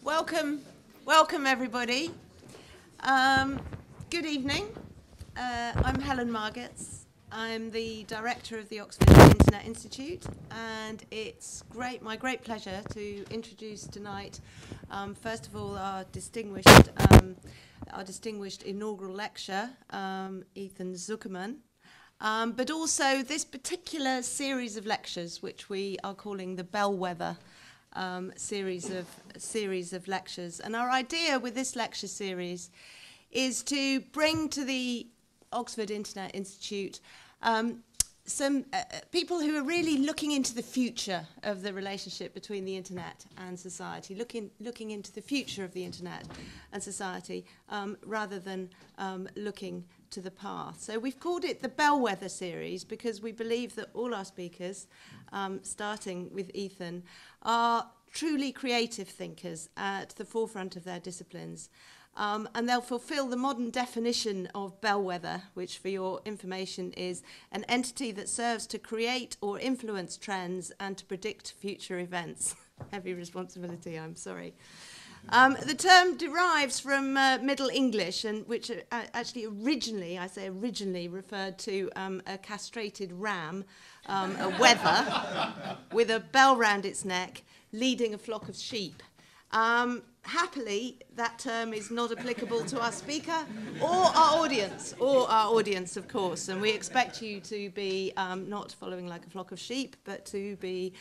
Welcome everybody. Good evening. I'm Helen Margetts. I'm the director of the Oxford Internet Institute, and it's my great pleasure to introduce tonight, first of all, our distinguished inaugural lecturer, Ethan Zuckerman, but also this particular series of lectures, which we are calling the Bellwether series of lectures. And our idea with this lecture series is to bring to the Oxford Internet Institute some people who are really looking into the future of the relationship between the internet and society, looking into the future of the internet and society, rather than looking to the past. So we've called it the Bellwether series because we believe that all our speakers, starting with Ethan, are truly creative thinkers at the forefront of their disciplines. And they'll fulfill the modern definition of bellwether, which for your information is an entity that serves to create or influence trends and to predict future events. Heavy responsibility, I'm sorry. The term derives from Middle English, and which actually originally referred to a castrated ram, a wether, with a bell round its neck, leading a flock of sheep. Happily, that term is not applicable to our speaker or our audience, of course, and we expect you to be not following like a flock of sheep, but to be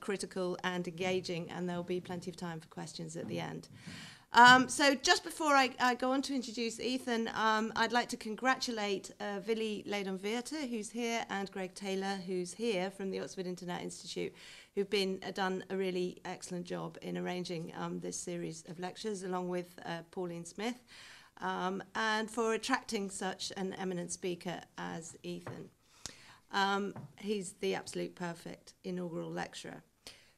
critical and engaging, and there'll be plenty of time for questions at the end. So just before I go on to introduce Ethan, I'd like to congratulate Willy Leydonveerte, who's here, and Greg Taylor, who's here from the Oxford Internet Institute, who've done a really excellent job in arranging this series of lectures, along with Pauline Smith, and for attracting such an eminent speaker as Ethan. He's the absolute perfect inaugural lecturer.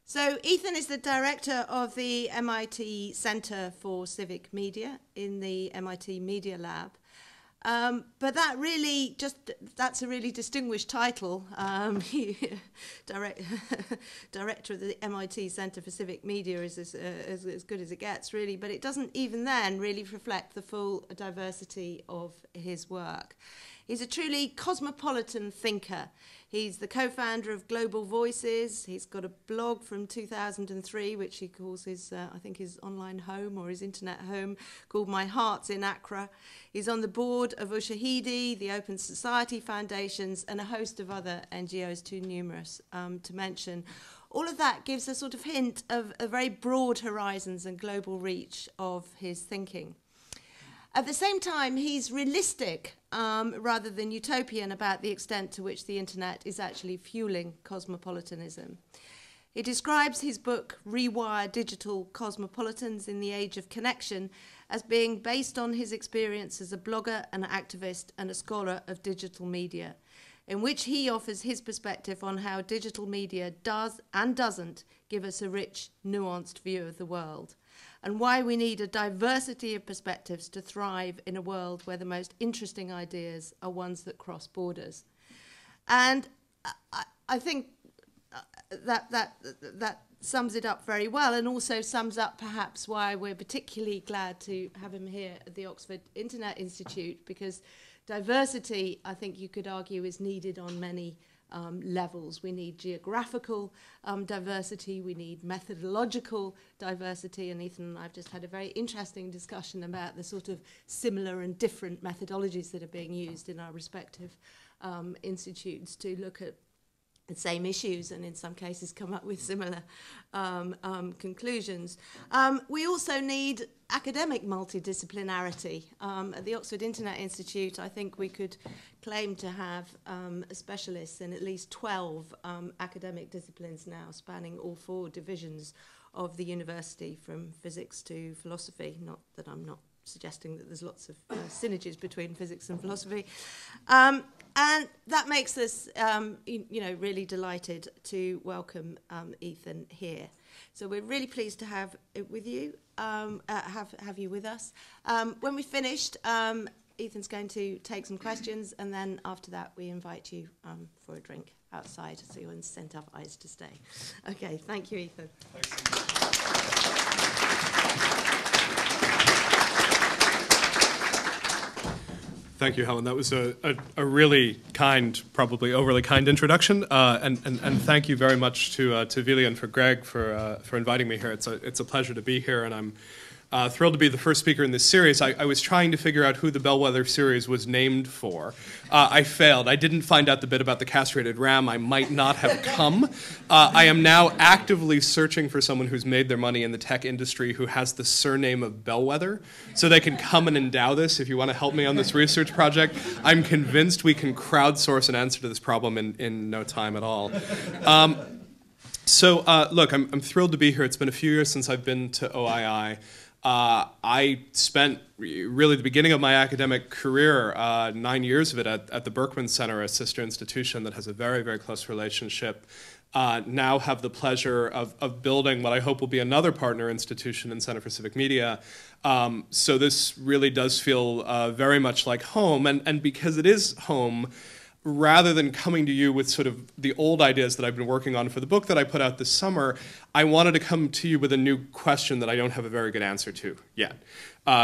So Ethan is the director of the MIT Center for Civic Media in the MIT Media Lab. But that's a really distinguished title, director of the MIT Center for Civic Media is as good as it gets, really, but it doesn't even then really reflect the full diversity of his work. He's a truly cosmopolitan thinker. He's the co-founder of Global Voices. He's got a blog from 2003, which he calls his online home or his internet home, called My Heart's in Accra. He's on the board of Ushahidi, the Open Society Foundations, and a host of other NGOs, too numerous to mention. All of that gives a sort of hint of a very broad horizons and global reach of his thinking. At the same time, he's realistic rather than utopian about the extent to which the internet is actually fueling cosmopolitanism. He describes his book, Rewire Digital Cosmopolitans in the Age of Connection, as being based on his experience as a blogger, an activist, and a scholar of digital media, in which he offers his perspective on how digital media does and doesn't give us a rich, nuanced view of the world, and why we need a diversity of perspectives to thrive in a world where the most interesting ideas are ones that cross borders. And I think that sums it up very well, and also sums up perhaps why we're particularly glad to have him here at the Oxford Internet Institute, because diversity, I think you could argue, is needed on many levels. We need geographical diversity, we need methodological diversity, and Ethan and I have just had a very interesting discussion about the sort of similar and different methodologies that are being used in our respective institutes to look at the same issues and in some cases come up with similar conclusions. We also need academic multidisciplinarity. At the Oxford Internet Institute, I think we could claim to have specialists in at least 12 academic disciplines now, spanning all 4 divisions of the university, from physics to philosophy. Not that I'm not suggesting that there's lots of synergies between physics and philosophy. And that makes us, really delighted to welcome Ethan here. So we're really pleased to have it with you, have you with us. When we've finished, Ethan's going to take some questions, and then after that we invite you for a drink outside, so you're incentivized to stay. Okay, thank you, Ethan. Thanks. Thank you, Helen. That was a really kind, probably overly kind introduction, and thank you very much to Vili and for Greg for inviting me here. It's a pleasure to be here, and I'm thrilled to be the first speaker in this series. I was trying to figure out who the Bellwether series was named for. I failed. I didn't find out the bit about the castrated ram. I might not have come. I am now actively searching for someone who's made their money in the tech industry who has the surname of Bellwether, so they can come and endow this if you want to help me on this research project. I'm convinced we can crowdsource an answer to this problem in no time at all. Look, I'm thrilled to be here. It's been a few years since I've been to OII. I spent really the beginning of my academic career, 9 years of it at the Berkman Center, a sister institution that has a very, very close relationship. Now have the pleasure of building what I hope will be another partner institution in Center for Civic Media. So this really does feel very much like home, and because it is home, rather than coming to you with sort of the old ideas that I've been working on for the book that I put out this summer, I wanted to come to you with a new question that I don't have a very good answer to yet.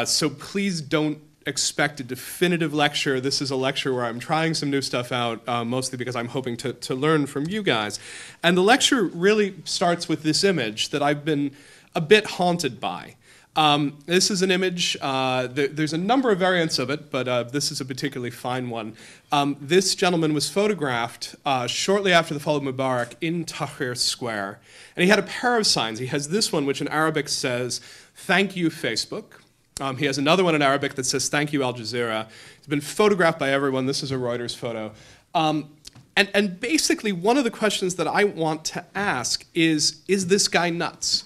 So please don't expect a definitive lecture. This is a lecture where I'm trying some new stuff out, mostly because I'm hoping to learn from you guys. And the lecture really starts with this image that I've been a bit haunted by. This is an image, there's a number of variants of it, but this is a particularly fine one. This gentleman was photographed shortly after the fall of Mubarak in Tahrir Square, and he had a pair of signs. He has this one, which in Arabic says, "Thank you, Facebook." He has another one in Arabic that says, "Thank you, Al Jazeera." He's been photographed by everyone. This is a Reuters photo. And basically, one of the questions that I want to ask is this guy nuts?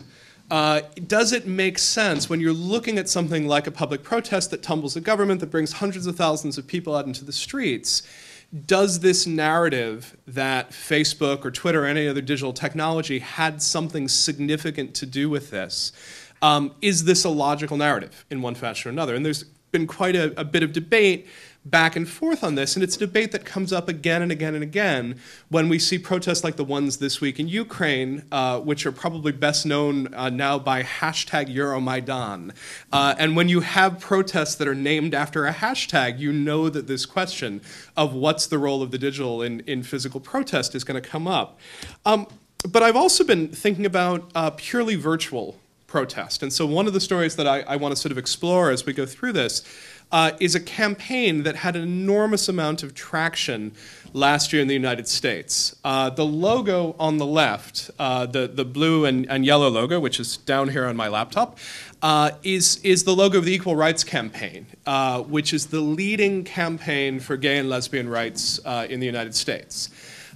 Does it make sense when you're looking at something like a public protest that tumbles a government, that brings hundreds of thousands of people out into the streets? Does this narrative that Facebook or Twitter or any other digital technology had something significant to do with this? Is this a logical narrative in one fashion or another? And there's been quite a bit of debate back and forth on this, and it's a debate that comes up again and again and again when we see protests like the ones this week in Ukraine, which are probably best known now by hashtag Euromaidan. And when you have protests that are named after a hashtag, you know that this question of what's the role of the digital in physical protest is going to come up. But I've also been thinking about purely virtual protest. And so one of the stories that I want to sort of explore as we go through this is a campaign that had an enormous amount of traction last year in the United States. The logo on the left, the blue and yellow logo, which is down here on my laptop, is the logo of the Equal Rights Campaign, which is the leading campaign for gay and lesbian rights in the United States.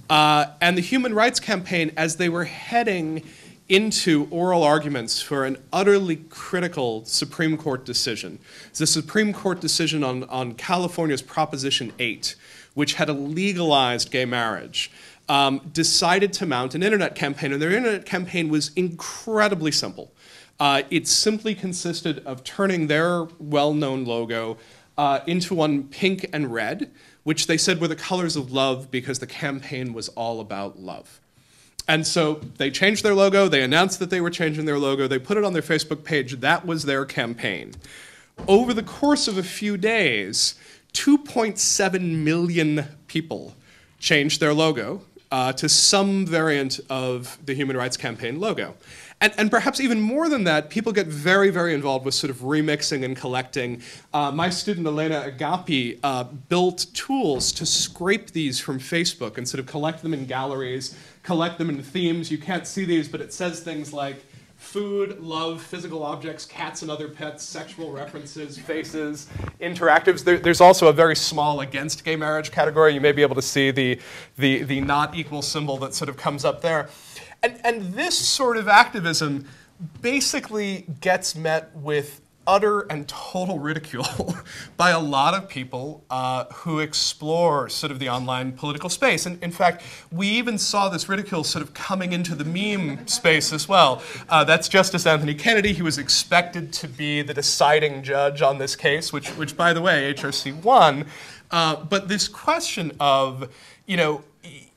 And the Human Rights Campaign, as they were heading into oral arguments for an utterly critical Supreme Court decision. It's the Supreme Court decision on California's Proposition 8, which had a legalized gay marriage, decided to mount an internet campaign, and their internet campaign was incredibly simple. It simply consisted of turning their well-known logo into one pink and red, which they said were the colors of love because the campaign was all about love. And so they changed their logo, they announced that they were changing their logo, they put it on their Facebook page, that was their campaign. Over the course of a few days, 2.7 million people changed their logo to some variant of the Human Rights Campaign logo. And perhaps even more than that, people get very, very involved with sort of remixing and collecting. My student, Elena Agapi, built tools to scrape these from Facebook and sort of collect them in galleries, collect them in themes. You can't see these, but it says things like food, love, physical objects, cats and other pets, sexual references, faces, interactives. There's also a very small against gay marriage category. You may be able to see the not equal symbol that sort of comes up there. And this sort of activism basically gets met with utter and total ridicule by a lot of people who explore sort of the online political space. And in fact, we even saw this ridicule sort of coming into the meme space as well. That's Justice Anthony Kennedy. He was expected to be the deciding judge on this case, which by the way, HRC won. But this question of, you know,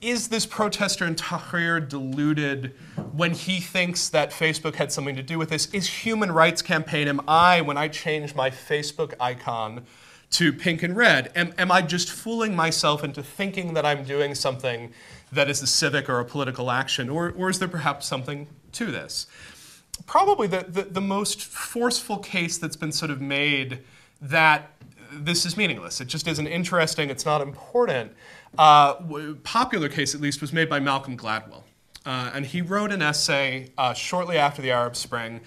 is this protester in Tahrir deluded when he thinks that Facebook had something to do with this? Is Human Rights Campaign, am I, when I change my Facebook icon to pink and red? Am I just fooling myself into thinking that I'm doing something that is a civic or a political action, or is there perhaps something to this? Probably the most forceful case that's been sort of made that this is meaningless. It just isn't interesting, it's not important. Popular case, at least, was made by Malcolm Gladwell. And he wrote an essay shortly after the Arab Spring,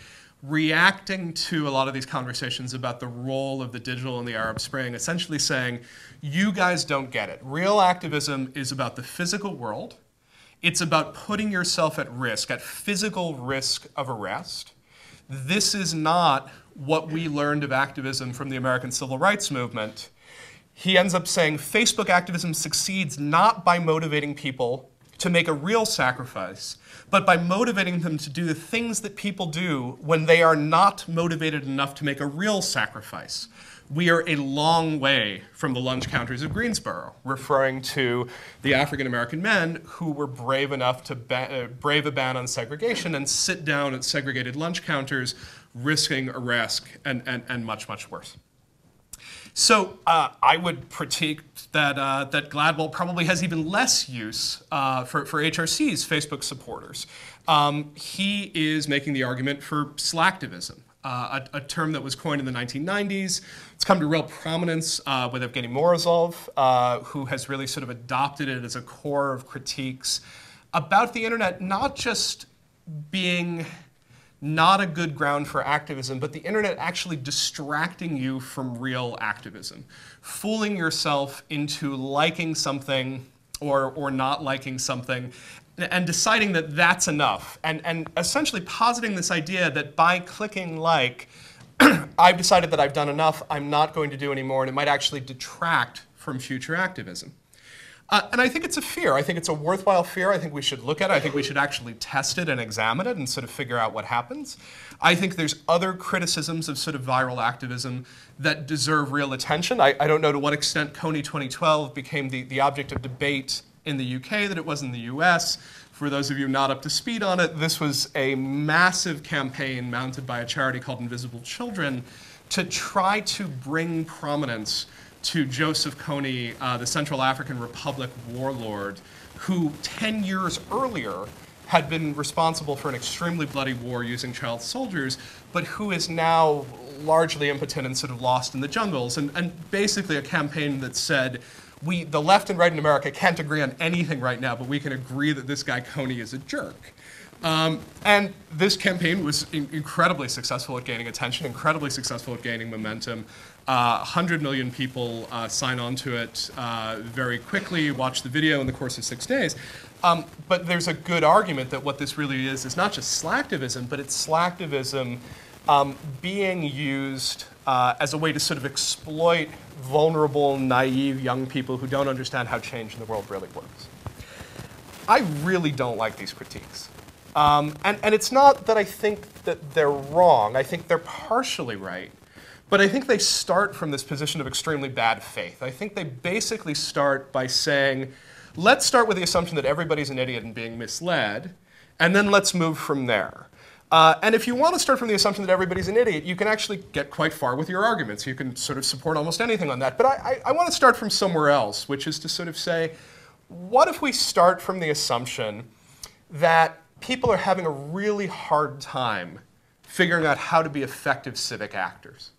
reacting to a lot of these conversations about the role of the digital in the Arab Spring, essentially saying, you guys don't get it. Real activism is about the physical world. It's about putting yourself at risk, at physical risk of arrest. This is not what we learned of activism from the American Civil Rights Movement. He ends up saying Facebook activism succeeds not by motivating people to make a real sacrifice, but by motivating them to do the things that people do when they are not motivated enough to make a real sacrifice. We are a long way from the lunch counters of Greensboro, referring to the African-American men who were brave enough to brave a ban on segregation and sit down at segregated lunch counters, risking arrest and much, much worse. So I would critique that Gladwell probably has even less use for HRC's Facebook supporters. He is making the argument for Slacktivism, a term that was coined in the 1990s. It's come to real prominence with Evgeny Morozov, who has really sort of adopted it as a core of critiques about the internet, not just being not a good ground for activism, but the internet actually distracting you from real activism, fooling yourself into liking something or not liking something, and deciding that that's enough, and essentially positing this idea that by clicking like, I've decided that I've done enough, I'm not going to do anymore, and it might actually detract from future activism. And I think it's a fear. I think it's a worthwhile fear. I think we should look at it. I think we should actually test it and examine it and sort of figure out what happens. I think there's other criticisms of sort of viral activism that deserve real attention. I don't know to what extent Coney 2012 became the object of debate in the UK that it was in the US. For those of you not up to speed on it, this was a massive campaign mounted by a charity called Invisible Children to try to bring prominence to Joseph Kony, the Central African Republic warlord, who 10 years earlier had been responsible for an extremely bloody war using child soldiers, but who is now largely impotent and sort of lost in the jungles. And basically a campaign that said, the left and right in America can't agree on anything right now, but we can agree that this guy Kony is a jerk. And this campaign was incredibly successful at gaining attention, incredibly successful at gaining momentum. 100 million people sign on to it very quickly, watch the video in the course of 6 days. But there's a good argument that what this really is not just slacktivism, but it's slacktivism being used as a way to sort of exploit vulnerable, naive young people who don't understand how change in the world really works. I really don't like these critiques. And it's not that I think that they're wrong. I think they're partially right. But I think they start from this position of extremely bad faith. I think they basically start by saying, let's start with the assumption that everybody's an idiot and being misled, and then let's move from there. And if you want to start from the assumption that everybody's an idiot, you can actually get quite far with your arguments. You can sort of support almost anything on that. But I want to start from somewhere else, which is to sort of say, what if we start from the assumption that people are having a really hard time figuring out how to be effective civic actors?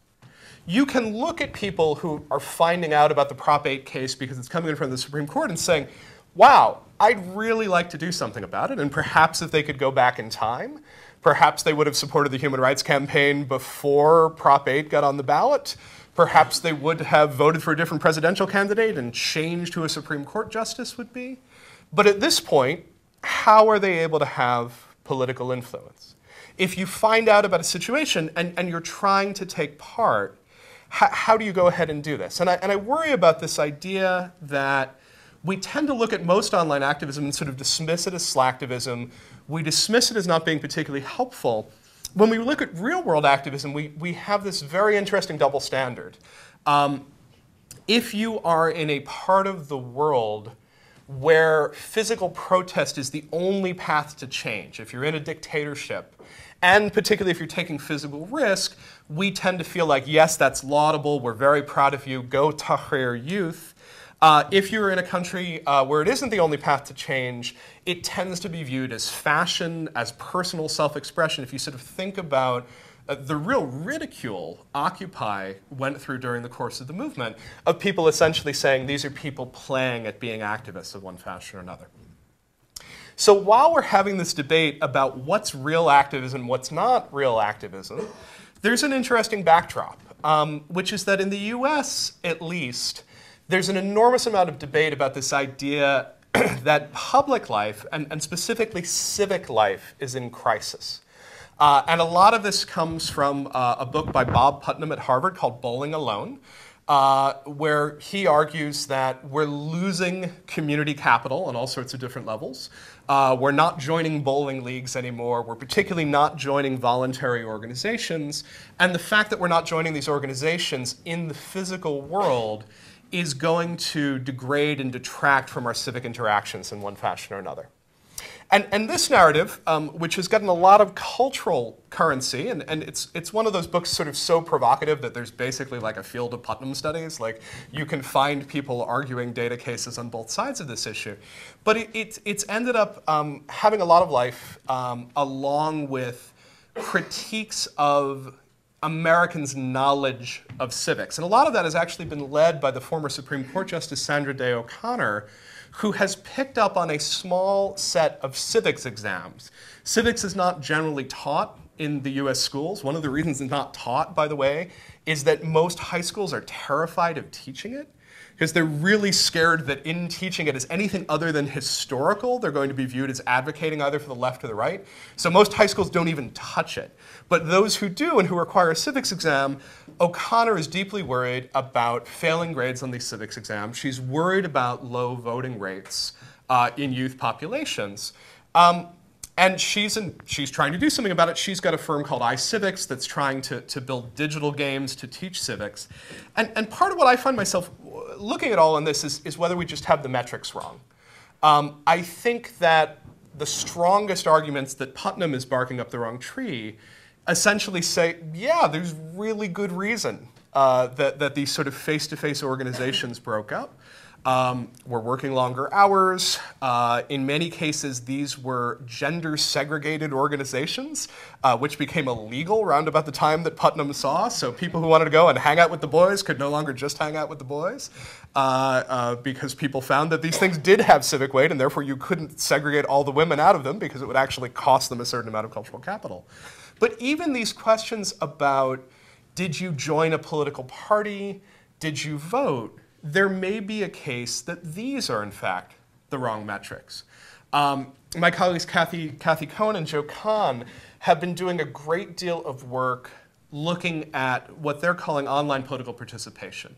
You can look at people who are finding out about the Prop 8 case because it's coming in front of the Supreme Court and saying, wow, I'd really like to do something about it, and perhaps if they could go back in time, perhaps they would have supported the Human Rights Campaign before Prop 8 got on the ballot. Perhaps they would have voted for a different presidential candidate and changed who a Supreme Court justice would be. But at this point, how are they able to have political influence? If you find out about a situation and you're trying to take part, how do you go ahead and do this? And I worry about this idea that we tend to look at most online activism and sort of dismiss it as slacktivism. We dismiss it as not being particularly helpful. When we look at real-world activism, we have this very interesting double standard. If you are in a part of the world where physical protest is the only path to change, if you're in a dictatorship, And particularly if you're taking physical risk, we tend to feel like, yes, that's laudable, we're very proud of you, go Tahrir youth. If you're in a country where it isn't the only path to change, it tends to be viewed as fashion, as personal self-expression. If you sort of think about the real ridicule Occupy went through during the course of the movement, of people essentially saying these are people playing at being activists of one fashion or another. So while we're having this debate about what's real activism, what's not real activism, there's an interesting backdrop, which is that in the US, at least, there's an enormous amount of debate about this idea that public life, and specifically civic life, is in crisis. And a lot of this comes from a book by Bob Putnam at Harvard called Bowling Alone, where he argues that we're losing community capital on all sorts of different levels. We're not joining bowling leagues anymore. We're particularly not joining voluntary organizations. And the fact that we're not joining these organizations in the physical world is going to degrade and detract from our civic interactions in one fashion or another. And this narrative, which has gotten a lot of cultural currency, and it's one of those books sort of so provocative that there's basically like a field of Putnam studies. Like, you can find people arguing data cases on both sides of this issue. But it's ended up having a lot of life along with critiques of Americans' knowledge of civics. And a lot of that has actually been led by the former Supreme Court Justice Sandra Day OConnor, who has picked up on a small set of civics exams. Civics is not generally taught in the US schools. One of the reasons it's not taught, by the way, is that most high schools are terrified of teaching it, because they're really scared that in teaching it as anything other than historical, they're going to be viewed as advocating either for the left or the right. So most high schools don't even touch it. But those who do and who require a civics exam, O'Connor is deeply worried about failing grades on these civics exams. She's worried about low voting rates in youth populations. And she's trying to do something about it. She's got a firm called iCivics that's trying to build digital games to teach civics. And part of what I find myself looking at all in this is whether we just have the metrics wrong. I think that the strongest arguments that Putnam is barking up the wrong tree essentially say, yeah, there's really good reason that these sort of face-to-face organizations broke up. We're working longer hours. In many cases, these were gender-segregated organizations, which became illegal around about the time that Putnam saw. So people who wanted to go and hang out with the boys could no longer just hang out with the boys, because people found that these things did have civic weight, and therefore you couldn't segregate all the women out of them because it would actually cost them a certain amount of cultural capital. But even these questions about, did you join a political party? Did you vote? There may be a case that these are, in fact, the wrong metrics. My colleagues Kathy Cohen and Joe Kahn have been doing a great deal of work looking at what they're calling online political participation,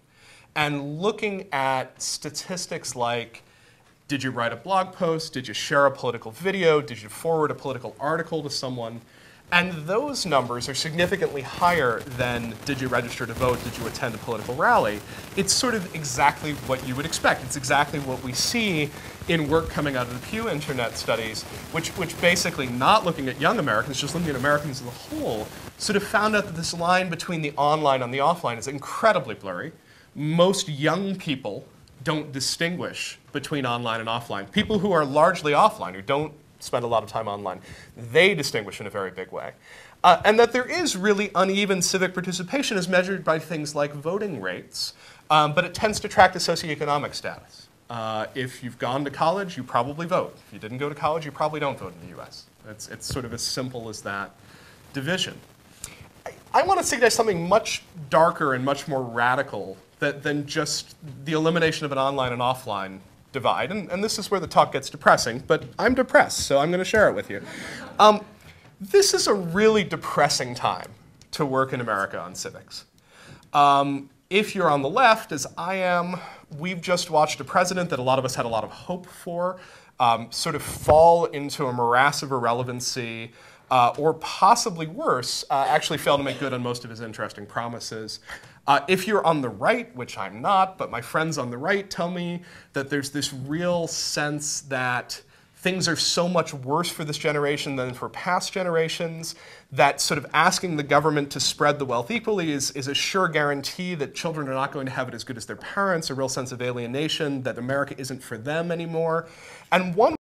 and looking at statistics like, did you write a blog post? Did you share a political video? Did you forward a political article to someone? And those numbers are significantly higher than, did you register to vote? Did you attend a political rally? It's sort of exactly what you would expect. It's exactly what we see in work coming out of the Pew Internet studies, which basically, not looking at young Americans, just looking at Americans as a whole, sort of found out that this line between the online and the offline is incredibly blurry. Most young people don't distinguish between online and offline. People who are largely offline, who don't spend a lot of time online, they distinguish in a very big way. And that there is really uneven civic participation as measured by things like voting rates, but it tends to track the socioeconomic status. If you've gone to college, you probably vote. If you didn't go to college, you probably don't vote in the US. It's sort of as simple as that division. I want to suggest something much darker and much more radical than just the elimination of an online and offline divide, and this is where the talk gets depressing, but I'm depressed, so I'm going to share it with you. This is a really depressing time to work in America on civics. If you're on the left, as I am, we've just watched a president that a lot of us had a lot of hope for sort of fall into a morass of irrelevancy, or possibly worse, actually fail to make good on most of his interesting promises. If you're on the right, which I'm not, but my friends on the right tell me that there's this real sense that things are so much worse for this generation than for past generations, that sort of asking the government to spread the wealth equally is a sure guarantee that children are not going to have it as good as their parents, a real sense of alienation, that America isn't for them anymore. And one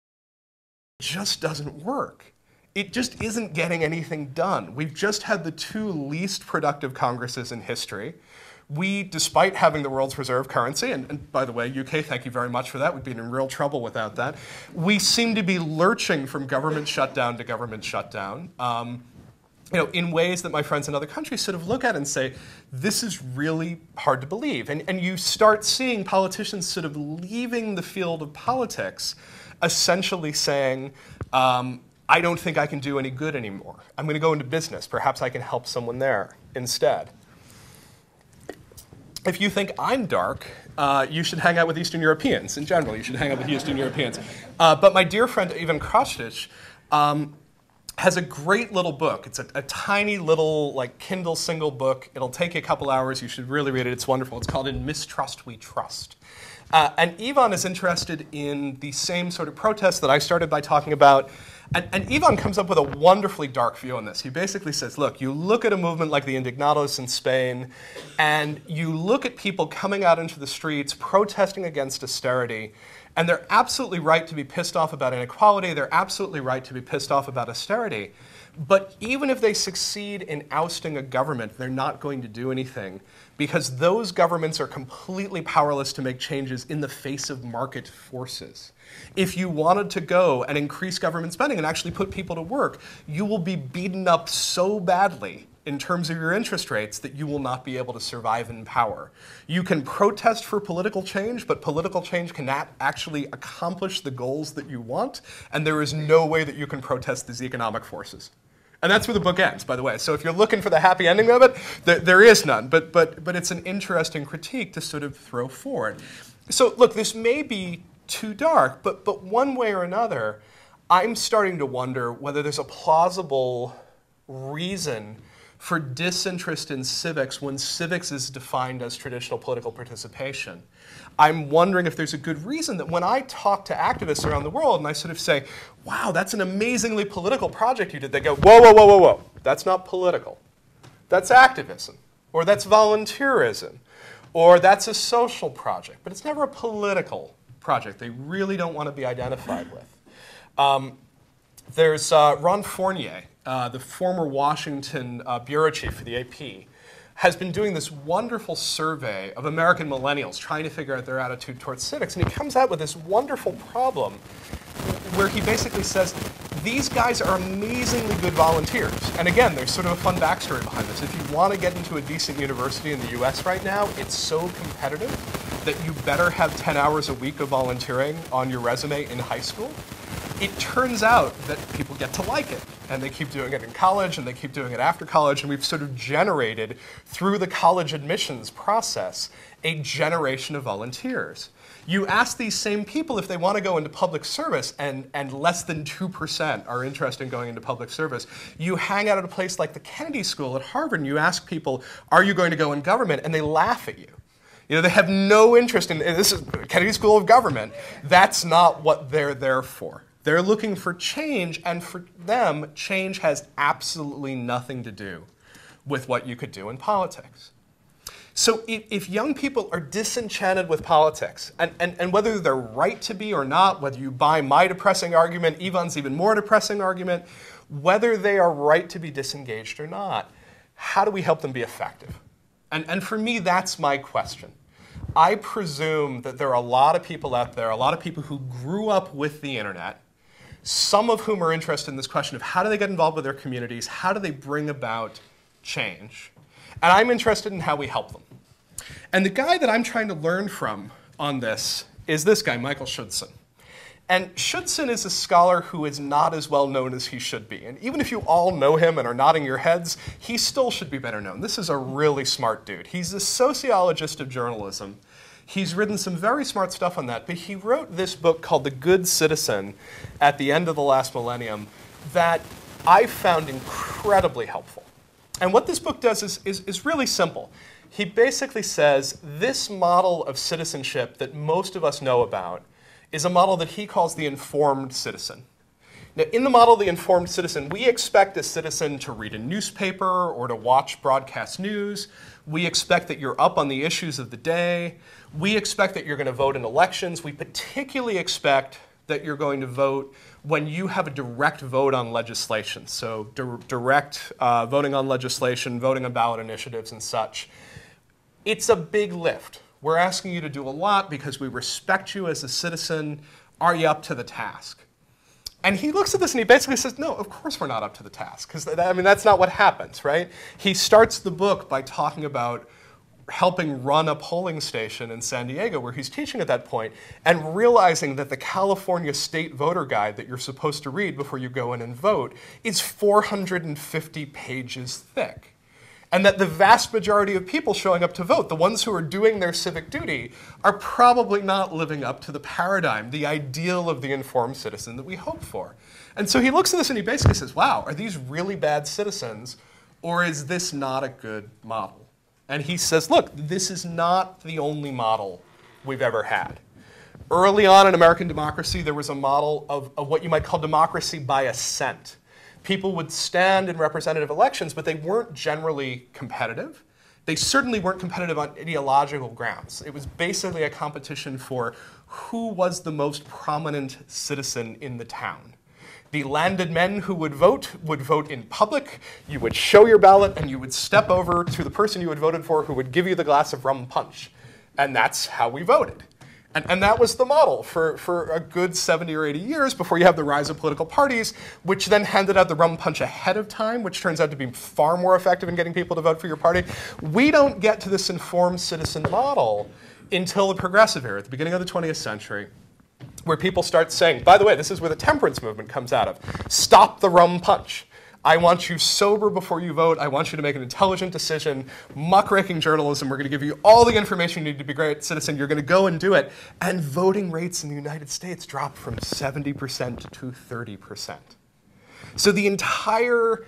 just doesn't work. It just isn't getting anything done. We've just had the 2 least productive Congresses in history. We, despite having the world's reserve currency, and by the way, UK, thank you very much for that. We'd be in real trouble without that. We seem to be lurching from government shutdown to government shutdown, in ways that my friends in other countries sort of look at and say, this is really hard to believe. And you start seeing politicians sort of leaving the field of politics, essentially saying, I don't think I can do any good anymore. I'm going to go into business. Perhaps I can help someone there instead. If you think I'm dark, you should hang out with Eastern Europeans. In general, you should hang out with Eastern Europeans. But my dear friend Ivan Krastich has a great little book. It's a tiny little Kindle single book. It'll take you a couple hours. You should really read it. It's wonderful. It's called In Mistrust We Trust. And Ivan is interested in the same sort of protests that I started by talking about. And Ivan comes up with a wonderfully dark view on this. He basically says, look, you look at a movement like the Indignados in Spain, and you look at people coming out into the streets protesting against austerity, and they're absolutely right to be pissed off about inequality. They're absolutely right to be pissed off about austerity. But even if they succeed in ousting a government, they're not going to do anything, because those governments are completely powerless to make changes in the face of market forces. If you wanted to go and increase government spending and actually put people to work, you will be beaten up so badly in terms of your interest rates that you will not be able to survive in power. You can protest for political change, but political change cannot actually accomplish the goals that you want, and there is no way that you can protest these economic forces. And that's where the book ends, by the way. So if you're looking for the happy ending of it, there is none. But it's an interesting critique to sort of throw forward. So look, this may be too dark, but one way or another, I'm starting to wonder whether there's a plausible reason for disinterest in civics when civics is defined as traditional political participation. I'm wondering if there's a good reason that when I talk to activists around the world and I sort of say, wow, that's an amazingly political project you did, they go, whoa, whoa, whoa, whoa, whoa, that's not political. That's activism, or that's volunteerism, or that's a social project, but it's never a political project they really don't want to be identified with. There's Ron Fournier, the former Washington bureau chief for the AP, has been doing this wonderful survey of American millennials trying to figure out their attitude towards civics. And he comes out with this wonderful problem where he basically says, these guys are amazingly good volunteers. And again, there's sort of a fun backstory behind this. If you want to get into a decent university in the US right now, it's so competitive that you better have 10 hours a week of volunteering on your resume in high school. It turns out that people get to like it, and they keep doing it in college, and they keep doing it after college, and we've sort of generated, through the college admissions process, a generation of volunteers. You ask these same people if they want to go into public service, and less than 2% are interested in going into public service. You hang out at a place like the Kennedy School at Harvard, and you ask people, are you going to go in government? And they laugh at you. You know, they have no interest in, this is Kennedy School of Government. That's not what they're there for. They're looking for change, and for them, change has absolutely nothing to do with what you could do in politics. So if young people are disenchanted with politics, and whether they're right to be or not, whether you buy my depressing argument, Ivan's even more depressing argument, whether they are right to be disengaged or not, how do we help them be effective? And for me, that's my question. I presume that there are a lot of people out there, a lot of people who grew up with the internet, some of whom are interested in this question of how do they get involved with their communities, how do they bring about change, and I'm interested in how we help them. And the guy that I'm trying to learn from on this is this guy, Michael Schudson. And Schudson is a scholar who is not as well known as he should be. And even if you all know him and are nodding your heads, he still should be better known. This is a really smart dude. He's a sociologist of journalism. He's written some very smart stuff on that, but he wrote this book called The Good Citizen at the end of the last millennium that I found incredibly helpful. And what this book does is really simple. He basically says this model of citizenship that most of us know about is a model that he calls the informed citizen. Now, in the model of the informed citizen, we expect a citizen to read a newspaper or to watch broadcast news. We expect that you're up on the issues of the day. We expect that you're going to vote in elections. We particularly expect that you're going to vote when you have a direct vote on legislation. So direct voting on legislation, voting on ballot initiatives and such. It's a big lift. We're asking you to do a lot because we respect you as a citizen. Are you up to the task? And he looks at this and he basically says, no, of course we're not up to the task. Because, I mean, that's not what happens, right? He starts the book by talking about helping run a polling station in San Diego where he's teaching at that point and realizing that the California State Voter Guide that you're supposed to read before you go in and vote is 450 pages thick. And that the vast majority of people showing up to vote, the ones who are doing their civic duty, are probably not living up to the paradigm, the ideal of the informed citizen that we hope for. And so he looks at this and he basically says, wow, are these really bad citizens, or is this not a good model? And he says, look, this is not the only model we've ever had. Early on in American democracy, there was a model of what you might call democracy by assent. People would stand in representative elections, but they weren't generally competitive. They certainly weren't competitive on ideological grounds. It was basically a competition for who was the most prominent citizen in the town. The landed men who would vote in public. You would show your ballot, and you would step over to the person you had voted for who would give you the glass of rum punch. And that's how we voted. And that was the model for a good 70 or 80 years before you have the rise of political parties, which then handed out the rum punch ahead of time, which turns out to be far more effective in getting people to vote for your party. We don't get to this informed citizen model until the progressive era, at the beginning of the 20th century, where people start saying, by the way, this is where the temperance movement comes out of. Stop the rum punch. I want you sober before you vote. I want you to make an intelligent decision. Muckraking journalism. We're going to give you all the information you need to be a great citizen. You're going to go and do it. And voting rates in the United States dropped from 70% to 30%. So the entire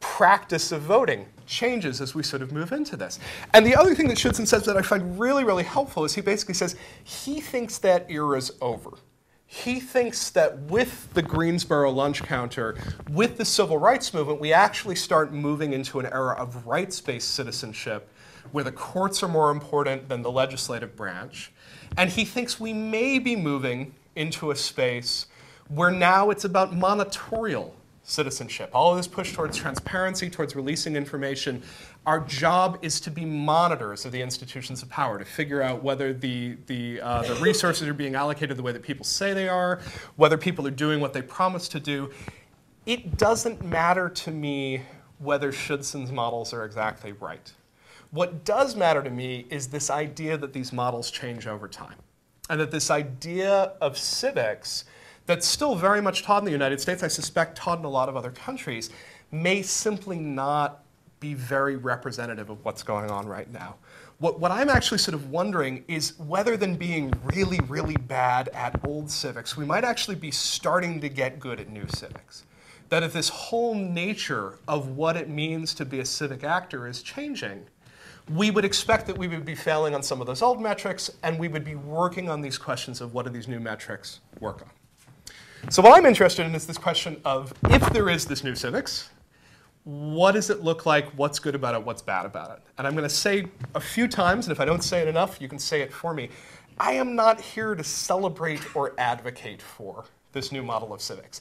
practice of voting changes as we sort of move into this. And the other thing that Schützen says that I find really, really helpful is he basically says he thinks that era's over. He thinks that with the Greensboro lunch counter, with the civil rights movement, we actually start moving into an era of rights-based citizenship where the courts are more important than the legislative branch. And he thinks we may be moving into a space where now it's about monitorial citizenship. All of this push towards transparency, towards releasing information. Our job is to be monitors of the institutions of power, to figure out whether the resources are being allocated the way that people say they are, whether people are doing what they promise to do. It doesn't matter to me whether Schützen's models are exactly right. What does matter to me is this idea that these models change over time, and that this idea of civics that's still very much taught in the United States, I suspect taught in a lot of other countries, may simply not be very representative of what's going on right now. What I'm actually sort of wondering is whether than being really, really bad at old civics, we might actually be starting to get good at new civics. That if this whole nature of what it means to be a civic actor is changing, we would expect that we would be failing on some of those old metrics, and we would be working on these questions of what do these new metrics work on. So what I'm interested in is this question of, if there is this new civics, what does it look like, what's good about it, what's bad about it? And I'm going to say a few times, and if I don't say it enough, you can say it for me. I am not here to celebrate or advocate for this new model of civics.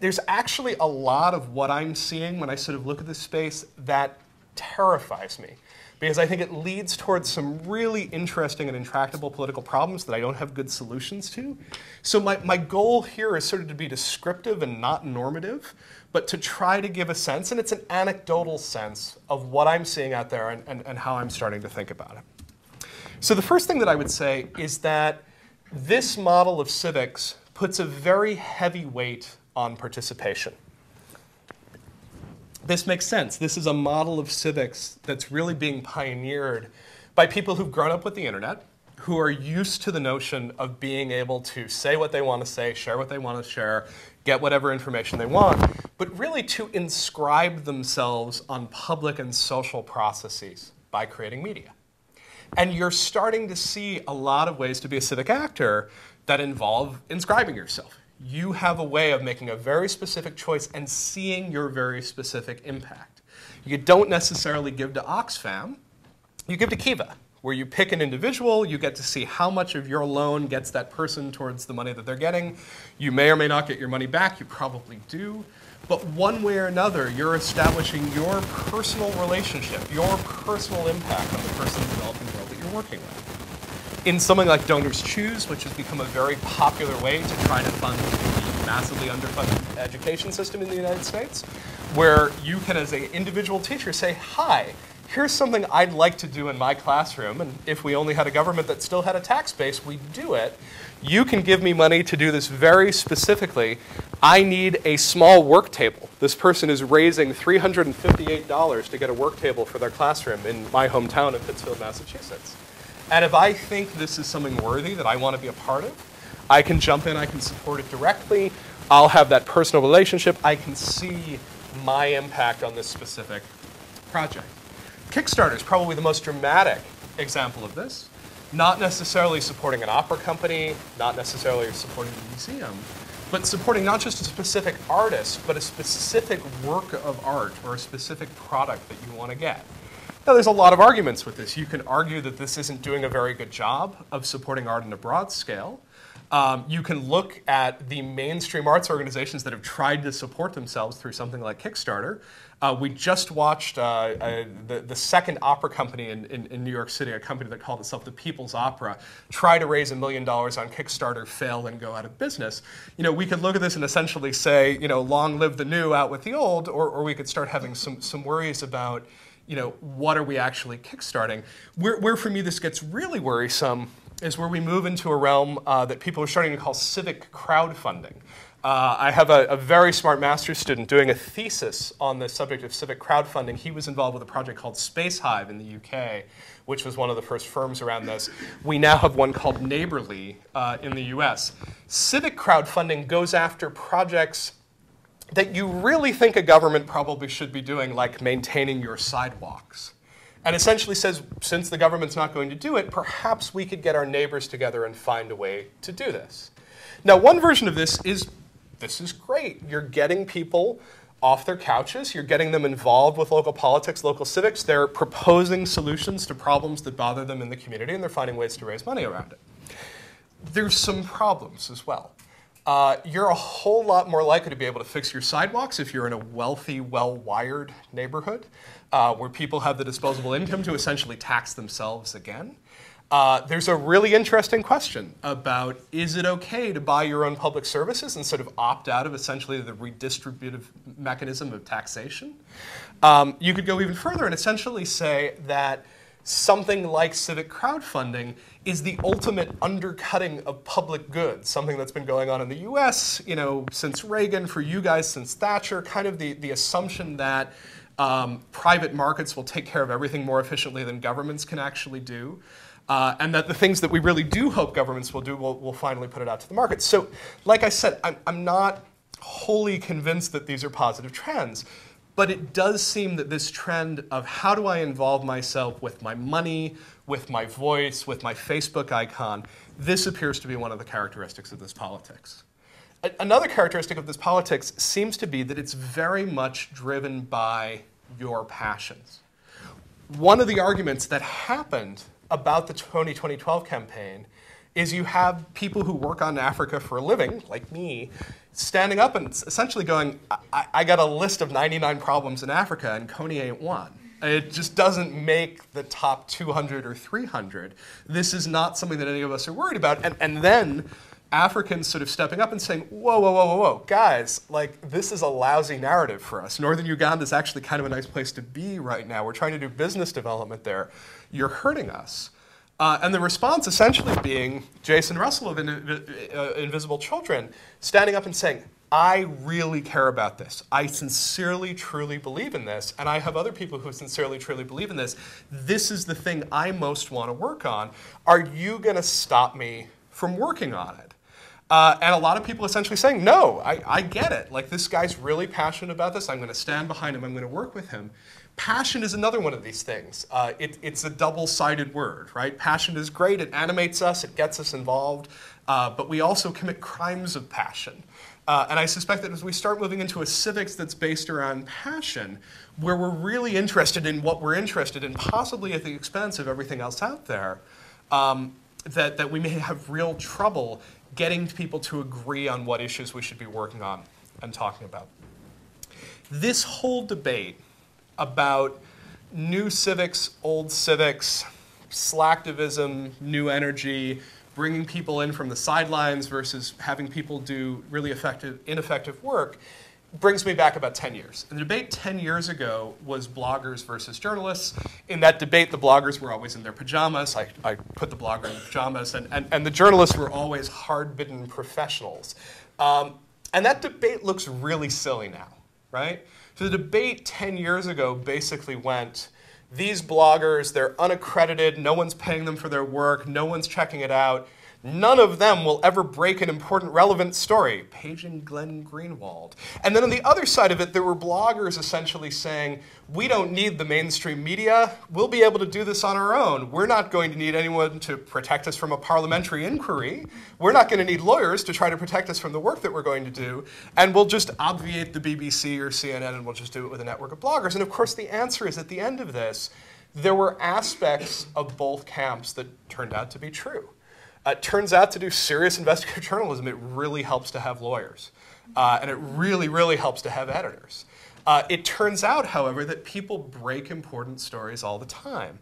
There's actually a lot of what I'm seeing when I sort of look at this space that terrifies me, because I think it leads towards some really interesting and intractable political problems that I don't have good solutions to. So my goal here is sort of to be descriptive and not normative, but to try to give a sense, and it's an anecdotal sense, of what I'm seeing out there and how I'm starting to think about it. So the first thing that I would say is that this model of civics puts a very heavy weight on participation. This makes sense. This is a model of civics that's really being pioneered by people who've grown up with the internet, who are used to the notion of being able to say what they want to say, share what they want to share, get whatever information they want, but really to inscribe themselves on public and social processes by creating media. And you're starting to see a lot of ways to be a civic actor that involve inscribing yourself. You have a way of making a very specific choice and seeing your very specific impact. You don't necessarily give to Oxfam, you give to Kiva, where you pick an individual, you get to see how much of your loan gets that person towards the money that they're getting. You may or may not get your money back, you probably do. But one way or another, you're establishing your personal relationship, your personal impact on the person in the developing world that you're working with. In something like Donors Choose, which has become a very popular way to try to fund the massively underfunded education system in the United States, where you can, as an individual teacher, say, hi, here's something I'd like to do in my classroom, and if we only had a government that still had a tax base, we'd do it. You can give me money to do this very specifically. I need a small work table. This person is raising $358 to get a work table for their classroom in my hometown of Pittsfield, Massachusetts. And if I think this is something worthy that I want to be a part of, I can jump in, I can support it directly, I'll have that personal relationship, I can see my impact on this specific project. Kickstarter is probably the most dramatic example of this. Not necessarily supporting an opera company, not necessarily supporting a museum, but supporting not just a specific artist, but a specific work of art or a specific product that you want to get. Now, there's a lot of arguments with this. You can argue that this isn't doing a very good job of supporting art on a broad scale. You can look at the mainstream arts organizations that have tried to support themselves through something like Kickstarter. We just watched the second opera company in New York City, a company that called itself the People's Opera, try to raise $1 million on Kickstarter, fail, and go out of business. You know, we could look at this and essentially say, you know, long live the new, out with the old, or we could start having some worries about, you know, what are we actually kickstarting? Where for me this gets really worrisome is where we move into a realm that people are starting to call civic crowdfunding. I have a very smart master's student doing a thesis on the subject of civic crowdfunding. He was involved with a project called Space Hive in the UK, which was one of the first firms around this. We now have one called Neighborly in the US. Civic crowdfunding goes after projects that you really think a government probably should be doing, like maintaining your sidewalks. And essentially says, since the government's not going to do it, perhaps we could get our neighbors together and find a way to do this. Now, one version of this is great. You're getting people off their couches. You're getting them involved with local politics, local civics. They're proposing solutions to problems that bother them in the community, and they're finding ways to raise money around it. There's some problems as well. You're a whole lot more likely to be able to fix your sidewalks if you're in a wealthy, well-wired neighborhood where people have the disposable income to essentially tax themselves again. There's a really interesting question about, is it okay to buy your own public services and sort of opt out of essentially the redistributive mechanism of taxation? You could go even further and essentially say that something like civic crowdfunding is the ultimate undercutting of public goods, something that's been going on in the US, you know, since Reagan, for you guys since Thatcher, kind of the assumption that private markets will take care of everything more efficiently than governments can actually do. And that the things that we really do hope governments will do will finally put it out to the market. So, like I said, I'm not wholly convinced that these are positive trends, but it does seem that this trend of how do I involve myself with my money, with my voice, with my Facebook icon, this appears to be one of the characteristics of this politics. Another characteristic of this politics seems to be that it's very much driven by your passions. One of the arguments that happened about the 2012 campaign is you have people who work on Africa for a living, like me, standing up and essentially going, I got a list of 99 problems in Africa and Coney ain't one. It just doesn't make the top 200 or 300. This is not something that any of us are worried about. And then Africans sort of stepping up and saying, whoa, whoa, whoa, whoa, whoa, guys, like this is a lousy narrative for us. Northern Uganda is actually kind of a nice place to be right now. We're trying to do business development there. You're hurting us. And the response essentially being Jason Russell of Invisible Children standing up and saying, I really care about this. I sincerely, truly believe in this. And I have other people who sincerely, truly believe in this. This is the thing I most want to work on. Are you going to stop me from working on it? And a lot of people essentially saying, no, I get it. Like, this guy's really passionate about this. I'm going to stand behind him. I'm going to work with him. Passion is another one of these things. It's a double-sided word, right? Passion is great, it animates us, it gets us involved, but we also commit crimes of passion. And I suspect that as we start moving into a civics that's based around passion, where we're really interested in what we're interested in, possibly at the expense of everything else out there, that we may have real trouble getting people to agree on what issues we should be working on and talking about. This whole debate about new civics, old civics, slacktivism, new energy, bringing people in from the sidelines versus having people do really ineffective work, brings me back about 10 years. And the debate 10 years ago was bloggers versus journalists. In that debate, the bloggers were always in their pajamas. I put the blogger in the pajamas. And the journalists were always hard-bidden professionals. And that debate looks really silly now, right? So the debate 10 years ago basically went, these bloggers, they're unaccredited, no one's paying them for their work, no one's checking it out. None of them will ever break an important, relevant story. Paging Glenn Greenwald. And then on the other side of it, there were bloggers essentially saying, we don't need the mainstream media. We'll be able to do this on our own. We're not going to need anyone to protect us from a parliamentary inquiry. We're not going to need lawyers to try to protect us from the work that we're going to do. And we'll just obviate the BBC or CNN, and we'll just do it with a network of bloggers. And of course, the answer is, at the end of this, there were aspects of both camps that turned out to be true. It turns out to do serious investigative journalism, it really helps to have lawyers. And it really, really helps to have editors. It turns out, however, that people break important stories all the time.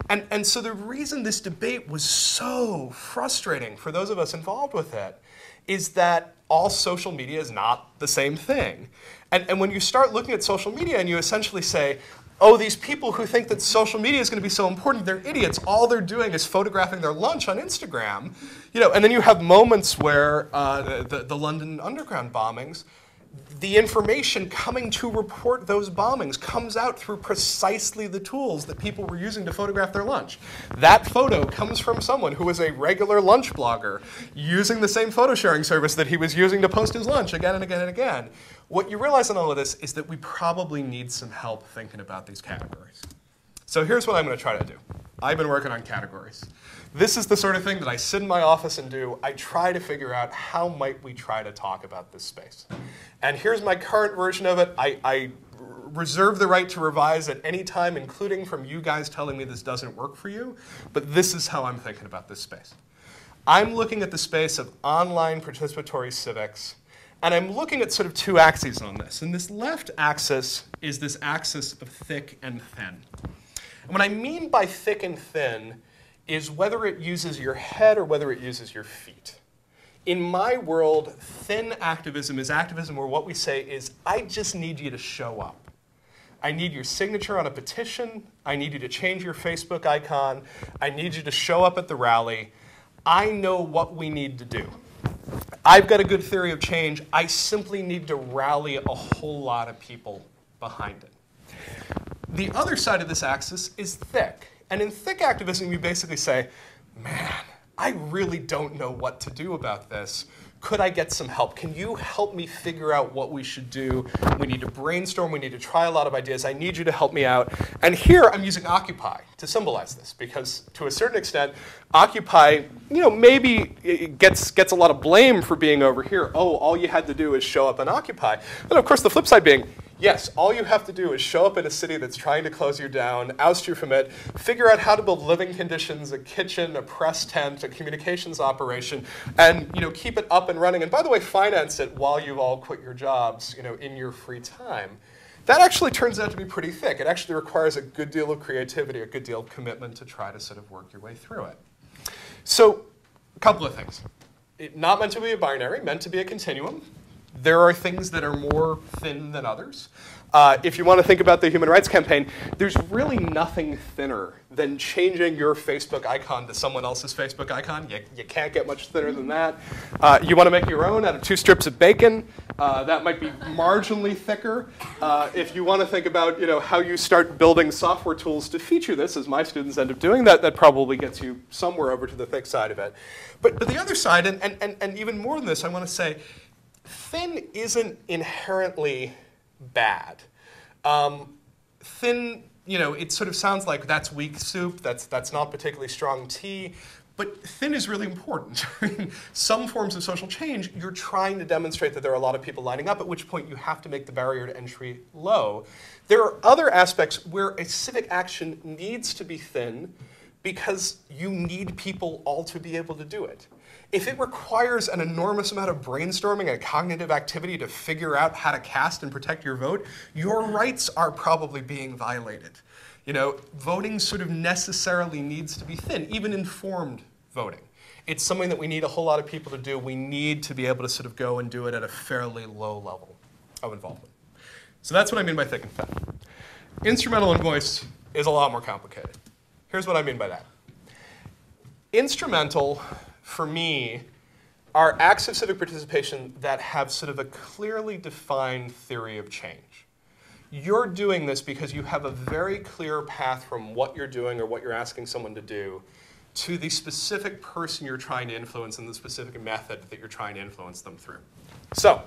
And so the reason this debate was so frustrating for those of us involved with it is that all social media is not the same thing. And when you start looking at social media and you essentially say, oh, these people who think that social media is going to be so important, they're idiots. All they're doing is photographing their lunch on Instagram. And then you have moments where the London Underground bombings, the information coming to report those bombings comes out through precisely the tools that people were using to photograph their lunch. That photo comes from someone who was a regular lunch blogger using the same photo sharing service that he was using to post his lunch again and again and again. What you realize in all of this is that we probably need some help thinking about these categories. So here's what I'm going to try to do. I've been working on categories. This is the sort of thing that I sit in my office and do. I try to figure out how might we try to talk about this space. And here's my current version of it. I reserve the right to revise at any time, including from you guys telling me this doesn't work for you. But this is how I'm thinking about this space. I'm looking at the space of online participatory civics. And I'm looking at sort of two axes on this. And this left axis is this axis of thick and thin. And what I mean by thick and thin is whether it uses your head or whether it uses your feet. In my world, thin activism is activism where what we say is, I just need you to show up. I need your signature on a petition. I need you to change your Facebook icon. I need you to show up at the rally. I know what we need to do. I've got a good theory of change. I simply need to rally a whole lot of people behind it. The other side of this axis is thick. And in thick activism, you basically say, man, I really don't know what to do about this. Could I get some help? Can you help me figure out what we should do? We need to brainstorm. We need to try a lot of ideas. I need you to help me out. And here I'm using Occupy to symbolize this because to a certain extent, Occupy, maybe it gets a lot of blame for being over here. Oh, all you had to do is show up and Occupy. But of course, the flip side being, yes, all you have to do is show up in a city that's trying to close you down, oust you from it, figure out how to build living conditions, a kitchen, a press tent, a communications operation, and keep it up and running. And by the way, finance it while you've all quit your jobs, in your free time. That actually turns out to be pretty thick. It actually requires a good deal of creativity, a good deal of commitment to try to sort of work your way through it. So, a couple of things. Not meant to be a binary, meant to be a continuum. There are things that are more thin than others. If you want to think about the Human Rights Campaign, there's really nothing thinner than changing your Facebook icon to someone else's Facebook icon. You can't get much thinner than that. You want to make your own out of 2 strips of bacon. That might be marginally thicker. If you want to think about how you start building software tools to feature this, as my students end up doing, that probably gets you somewhere over to the thick side of it. But the other side, and even more than this, I want to say, thin isn't inherently bad. Thin it sort of sounds like that's weak soup, that's not particularly strong tea, but thin is really important. Some forms of social change, you're trying to demonstrate that there are a lot of people lining up, at which point you have to make the barrier to entry low. There are other aspects where a civic action needs to be thin because you need people all to be able to do it. If it requires an enormous amount of brainstorming and cognitive activity to figure out how to cast and protect your vote, your rights are probably being violated. Voting sort of necessarily needs to be thin, even informed voting. It's something that we need a whole lot of people to do. We need to be able to sort of go and do it at a fairly low level of involvement. So that's what I mean by thick and thin. Instrumental and voiced is a lot more complicated. Here's what I mean by that. Instrumental, for me, are acts of civic participation that have sort of a clearly defined theory of change. You're doing this because you have a very clear path from what you're doing or what you're asking someone to do to the specific person you're trying to influence and the specific method that you're trying to influence them through. So,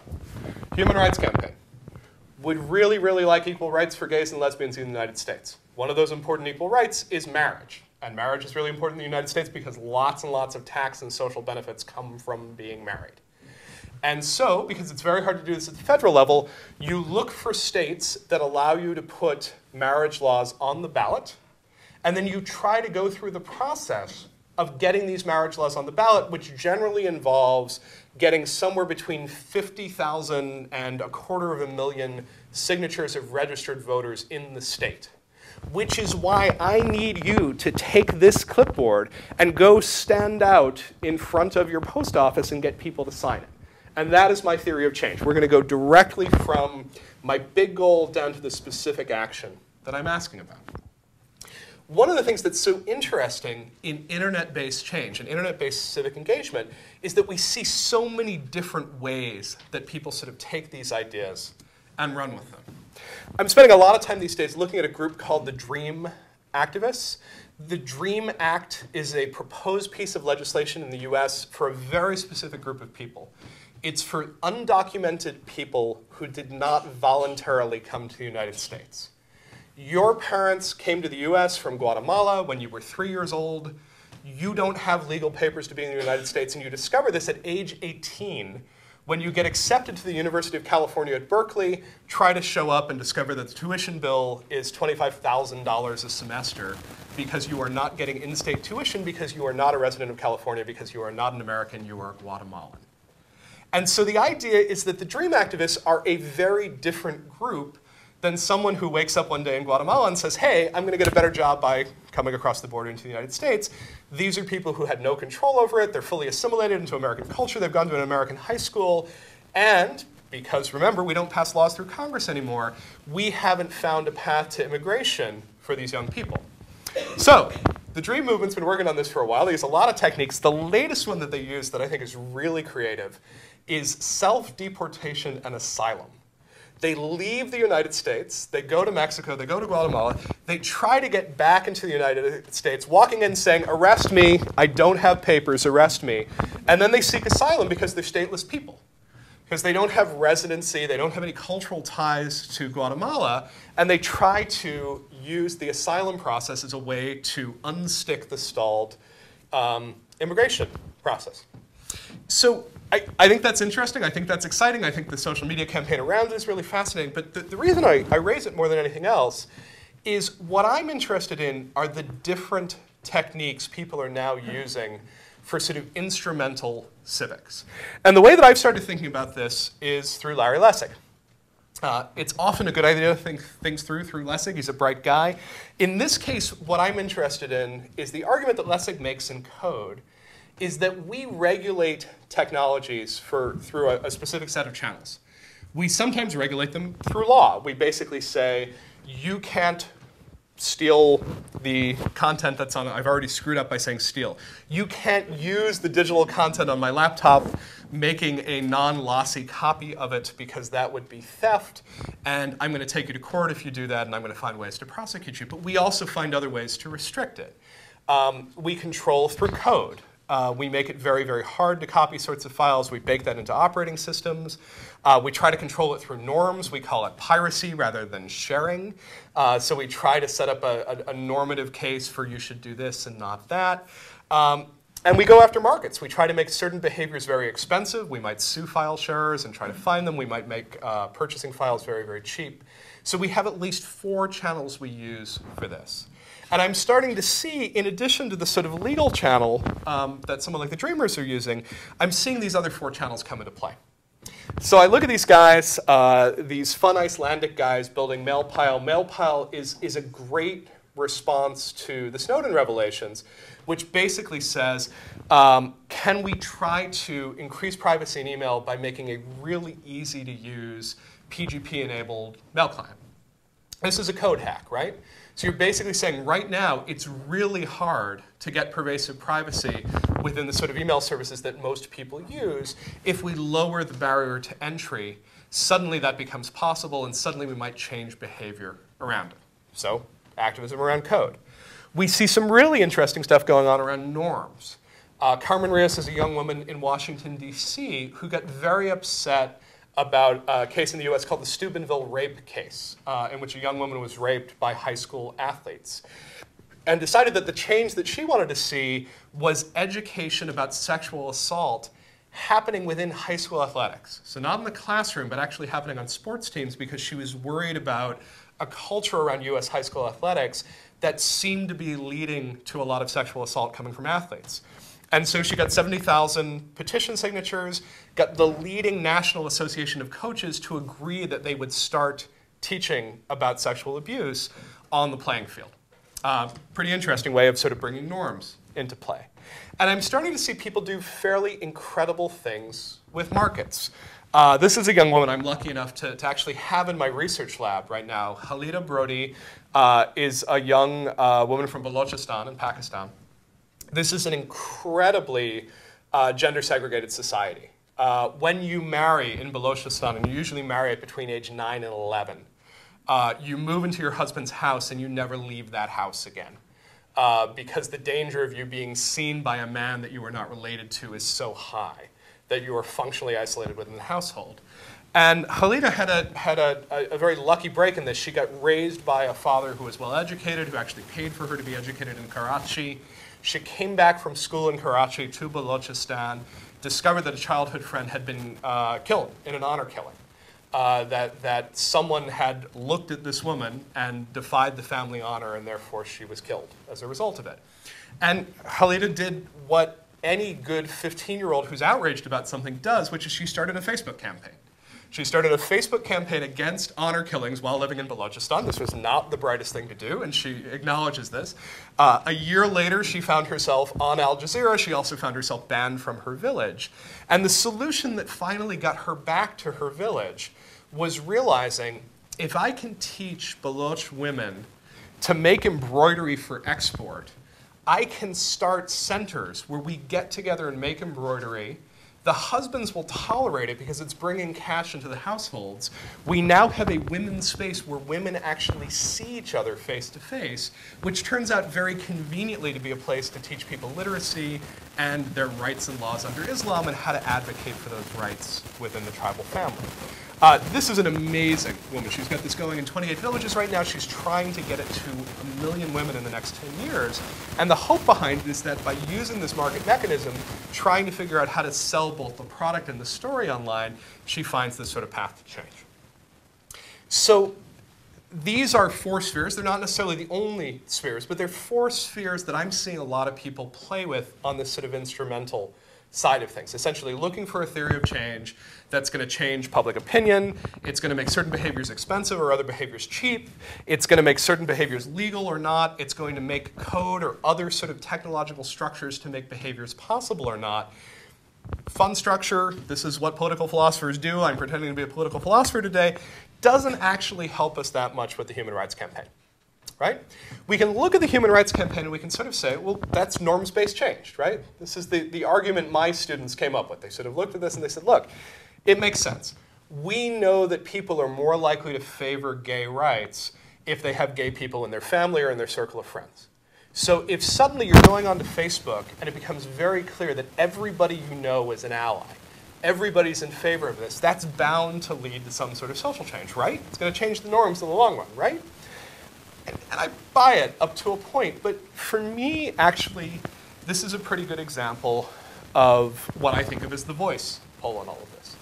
Human Rights Campaign would really, really like equal rights for gays and lesbians in the United States. One of those important equal rights is marriage. And marriage is really important in the United States because lots and lots of tax and social benefits come from being married. And so, because it's very hard to do this at the federal level, you look for states that allow you to put marriage laws on the ballot, and then you try to go through the process of getting these marriage laws on the ballot, which generally involves getting somewhere between 50,000 and 250,000 signatures of registered voters in the state. Which is why I need you to take this clipboard and go stand out in front of your post office and get people to sign it. And that is my theory of change. We're going to go directly from my big goal down to the specific action that I'm asking about. One of the things that's so interesting in internet-based change and internet-based civic engagement is that we see so many different ways that people sort of take these ideas and run with them. I'm spending a lot of time these days looking at a group called the DREAM Activists. The DREAM Act is a proposed piece of legislation in the US for a very specific group of people. It's for undocumented people who did not voluntarily come to the United States. Your parents came to the US from Guatemala when you were 3 years old. You don't have legal papers to be in the United States, and you discover this at age 18 when you get accepted to the University of California at Berkeley, try to show up and discover that the tuition bill is $25,000 a semester because you are not getting in-state tuition because you are not a resident of California, because you are not an American, you are Guatemalan. And so the idea is that the DREAM activists are a very different group than someone who wakes up one day in Guatemala and says, hey, I'm going to get a better job by coming across the border into the United States. These are people who had no control over it. They're fully assimilated into American culture. They've gone to an American high school. And because, remember, we don't pass laws through Congress anymore, we haven't found a path to immigration for these young people. So the DREAM movement's been working on this for a while. They use a lot of techniques. The latest one that they use that I think is really creative is self-deportation and asylum. They leave the United States, they go to Mexico, they go to Guatemala, they try to get back into the United States, walking in saying, arrest me, I don't have papers, arrest me. And then they seek asylum because they're stateless people. Because they don't have residency, they don't have any cultural ties to Guatemala, and they try to use the asylum process as a way to unstick the stalled immigration process. So I think that's interesting. I think that's exciting. I think the social media campaign around it is really fascinating. But the reason I raise it more than anything else is what I'm interested in are the different techniques people are now using for sort of instrumental civics. And the way that I've started thinking about this is through Larry Lessig. It's often a good idea to think things through Lessig. He's a bright guy. In this case, what I'm interested in is the argument that Lessig makes in code is that we regulate technologies through a specific set of channels. We sometimes regulate them through law. We basically say, you can't steal the content that's on it. I've already screwed up by saying steal. You can't use the digital content on my laptop, making a non-lossy copy of it because that would be theft. And I'm going to take you to court if you do that, and I'm going to find ways to prosecute you. But we also find other ways to restrict it. We control through code. We make it very, very hard to copy sorts of files. We bake that into operating systems. We try to control it through norms. We call it piracy rather than sharing. So we try to set up a normative case for you should do this and not that. And we go after markets. We try to make certain behaviors very expensive. We might sue file sharers and try to find them. We might make purchasing files very, very cheap. So we have at least 4 channels we use for this. And I'm starting to see, in addition to the sort of legal channel that someone like the Dreamers are using, I'm seeing these other 4 channels come into play. So I look at these guys, these fun Icelandic guys building Mailpile. Mailpile is a great response to the Snowden revelations, which basically says, can we try to increase privacy in email by making a really easy to use PGP-enabled mail client? This is a code hack, right? So you're basically saying right now it's really hard to get pervasive privacy within the sort of email services that most people use. If we lower the barrier to entry, suddenly that becomes possible, and suddenly we might change behavior around it. So activism around code. We see some really interesting stuff going on around norms. Carmen Rios is a young woman in Washington, D.C., who got very upset about a case in the US called the Steubenville rape case, in which a young woman was raped by high school athletes, and decided that the change that she wanted to see was education about sexual assault happening within high school athletics. So not in the classroom, but actually happening on sports teams, because she was worried about a culture around US high school athletics that seemed to be leading to a lot of sexual assault coming from athletes. And so she got 70,000 petition signatures, got the leading National Association of Coaches to agree that they would start teaching about sexual abuse on the playing field. Pretty interesting way of sort of bringing norms into play. And I'm starting to see people do fairly incredible things with markets. This is a young woman I'm lucky enough to actually have in my research lab right now. Khalida Brody is a young woman from Balochistan in Pakistan. This is an incredibly gender-segregated society. When you marry in Balochistan, and you usually marry at between age 9 and 11, you move into your husband's house and you never leave that house again. Because the danger of you being seen by a man that you are not related to is so high that you are functionally isolated within the household. And Khalida had a very lucky break in this. She got raised by a father who was well-educated, who actually paid for her to be educated in Karachi. She came back from school in Karachi to Balochistan, discovered that a childhood friend had been killed in an honor killing. That someone had looked at this woman and defied the family honor, and therefore she was killed as a result of it. And Khalida did what any good 15-year-old who's outraged about something does, which is she started a Facebook campaign. She started a Facebook campaign against honor killings while living in Balochistan. This was not the brightest thing to do, and she acknowledges this. A year later, she found herself on Al Jazeera. She also found herself banned from her village. And the solution that finally got her back to her village was realizing, if I can teach Baloch women to make embroidery for export, I can start centers where we get together and make embroidery. The husbands will tolerate it because it's bringing cash into the households. We now have a women's space where women actually see each other face to face, which turns out very conveniently to be a place to teach people literacy and their rights and laws under Islam and how to advocate for those rights within the tribal family. This is an amazing woman. She's got this going in 28 villages right now. She's trying to get it to 1 million women in the next 10 years. And the hope behind it is that by using this market mechanism, trying to figure out how to sell both the product and the story online, she finds this sort of path to change. So these are 4 spheres. They're not necessarily the only spheres, but they're 4 spheres that I'm seeing a lot of people play with on this sort of instrumental side of things, essentially looking for a theory of change that's going to change public opinion. It's going to make certain behaviors expensive or other behaviors cheap. It's going to make certain behaviors legal or not. It's going to make code or other sort of technological structures to make behaviors possible or not. Fun structure, this is what political philosophers do. I'm pretending to be a political philosopher today. Doesn't actually help us that much with the Human Rights Campaign. Right? We can look at the Human Rights Campaign and we can sort of say, well, that's norms-based change, right? This is the argument my students came up with. They sort of looked at this and they said, look, it makes sense. We know that people are more likely to favor gay rights if they have gay people in their family or in their circle of friends. So if suddenly you're going onto Facebook and it becomes very clear that everybody you know is an ally, everybody's in favor of this, that's bound to lead to some sort of social change, right? It's going to change the norms in the long run, right? And I buy it up to a point, but for me, actually, this is a pretty good example of what I think of as the voice pull in all of this.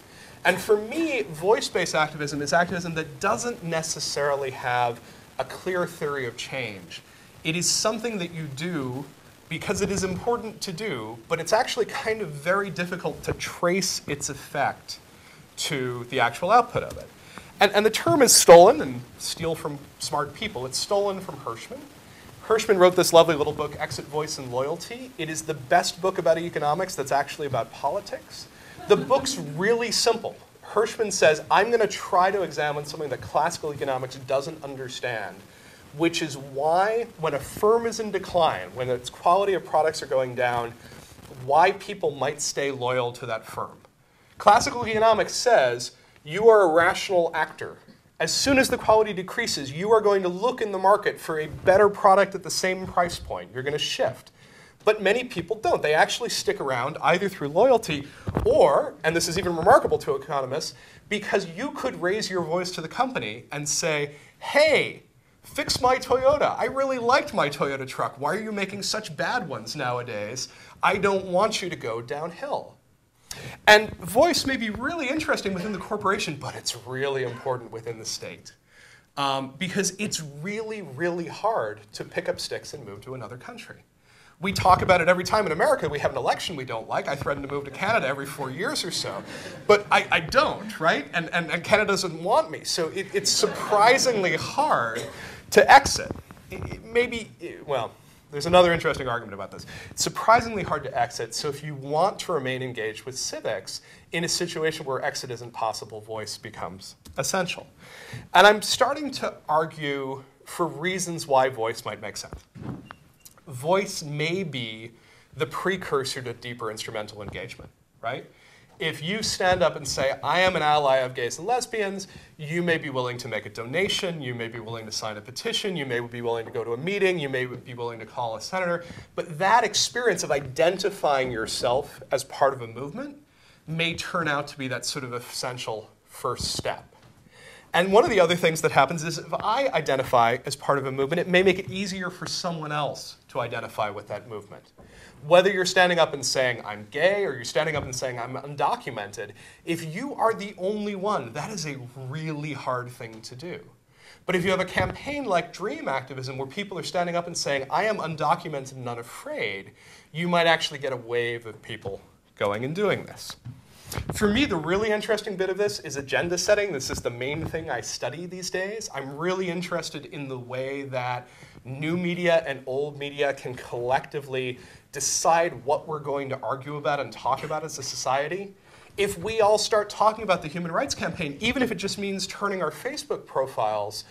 And for me, voice-based activism is activism that doesn't necessarily have a clear theory of change. It is something that you do because it is important to do, but it's actually kind of very difficult to trace its effect to the actual output of it. And the term is stolen, and steal from smart people. It's stolen from Hirschman. Hirschman wrote this lovely little book, Exit, Voice, and Loyalty. It is the best book about economics that's actually about politics. The book's really simple. Hirschman says, I'm going to try to examine something that classical economics doesn't understand, which is why, when a firm is in decline, when its quality of products are going down, why people might stay loyal to that firm. Classical economics says, you are a rational actor. As soon as the quality decreases, you are going to look in the market for a better product at the same price point. You're going to shift. But many people don't. They actually stick around either through loyalty or, and this is even remarkable to economists, because you could raise your voice to the company and say, hey, fix my Toyota. I really liked my Toyota truck. Why are you making such bad ones nowadays? I don't want you to go downhill. And voice may be really interesting within the corporation, but it's really important within the state. Because it's really, really hard to pick up sticks and move to another country. We talk about it every time in America we have an election we don't like. I threaten to move to Canada every 4 years or so. But I don't, right? And Canada doesn't want me. So it's surprisingly hard to exit. Well, there's another interesting argument about this. It's surprisingly hard to exit, so if you want to remain engaged with civics, in a situation where exit isn't possible, voice becomes essential. And I'm starting to argue for reasons why voice might make sense. Voice may be the precursor to deeper instrumental engagement, right? If you stand up and say, I am an ally of gays and lesbians, you may be willing to make a donation, you may be willing to sign a petition, you may be willing to go to a meeting, you may be willing to call a senator, but that experience of identifying yourself as part of a movement may turn out to be that sort of essential first step. And one of the other things that happens is if I identify as part of a movement, it may make it easier for someone else to identify with that movement. Whether you're standing up and saying, I'm gay, or you're standing up and saying, I'm undocumented, if you are the only one, that is a really hard thing to do. But if you have a campaign like Dream Activism, where people are standing up and saying, I am undocumented and unafraid, you might actually get a wave of people going and doing this. For me, the really interesting bit of this is agenda setting. This is the main thing I study these days. I'm really interested in the way that new media and old media can collectively decide what we're going to argue about and talk about as a society. If we all start talking about the Human Rights Campaign, even if it just means turning our Facebook profiles,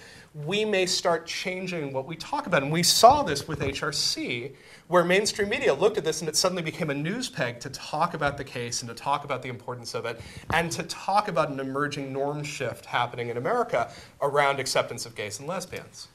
we may start changing what we talk about. And we saw this with HRC, where mainstream media looked at this and it suddenly became a news peg to talk about the case and to talk about the importance of it and to talk about an emerging norm shift happening in America around acceptance of gays and lesbians.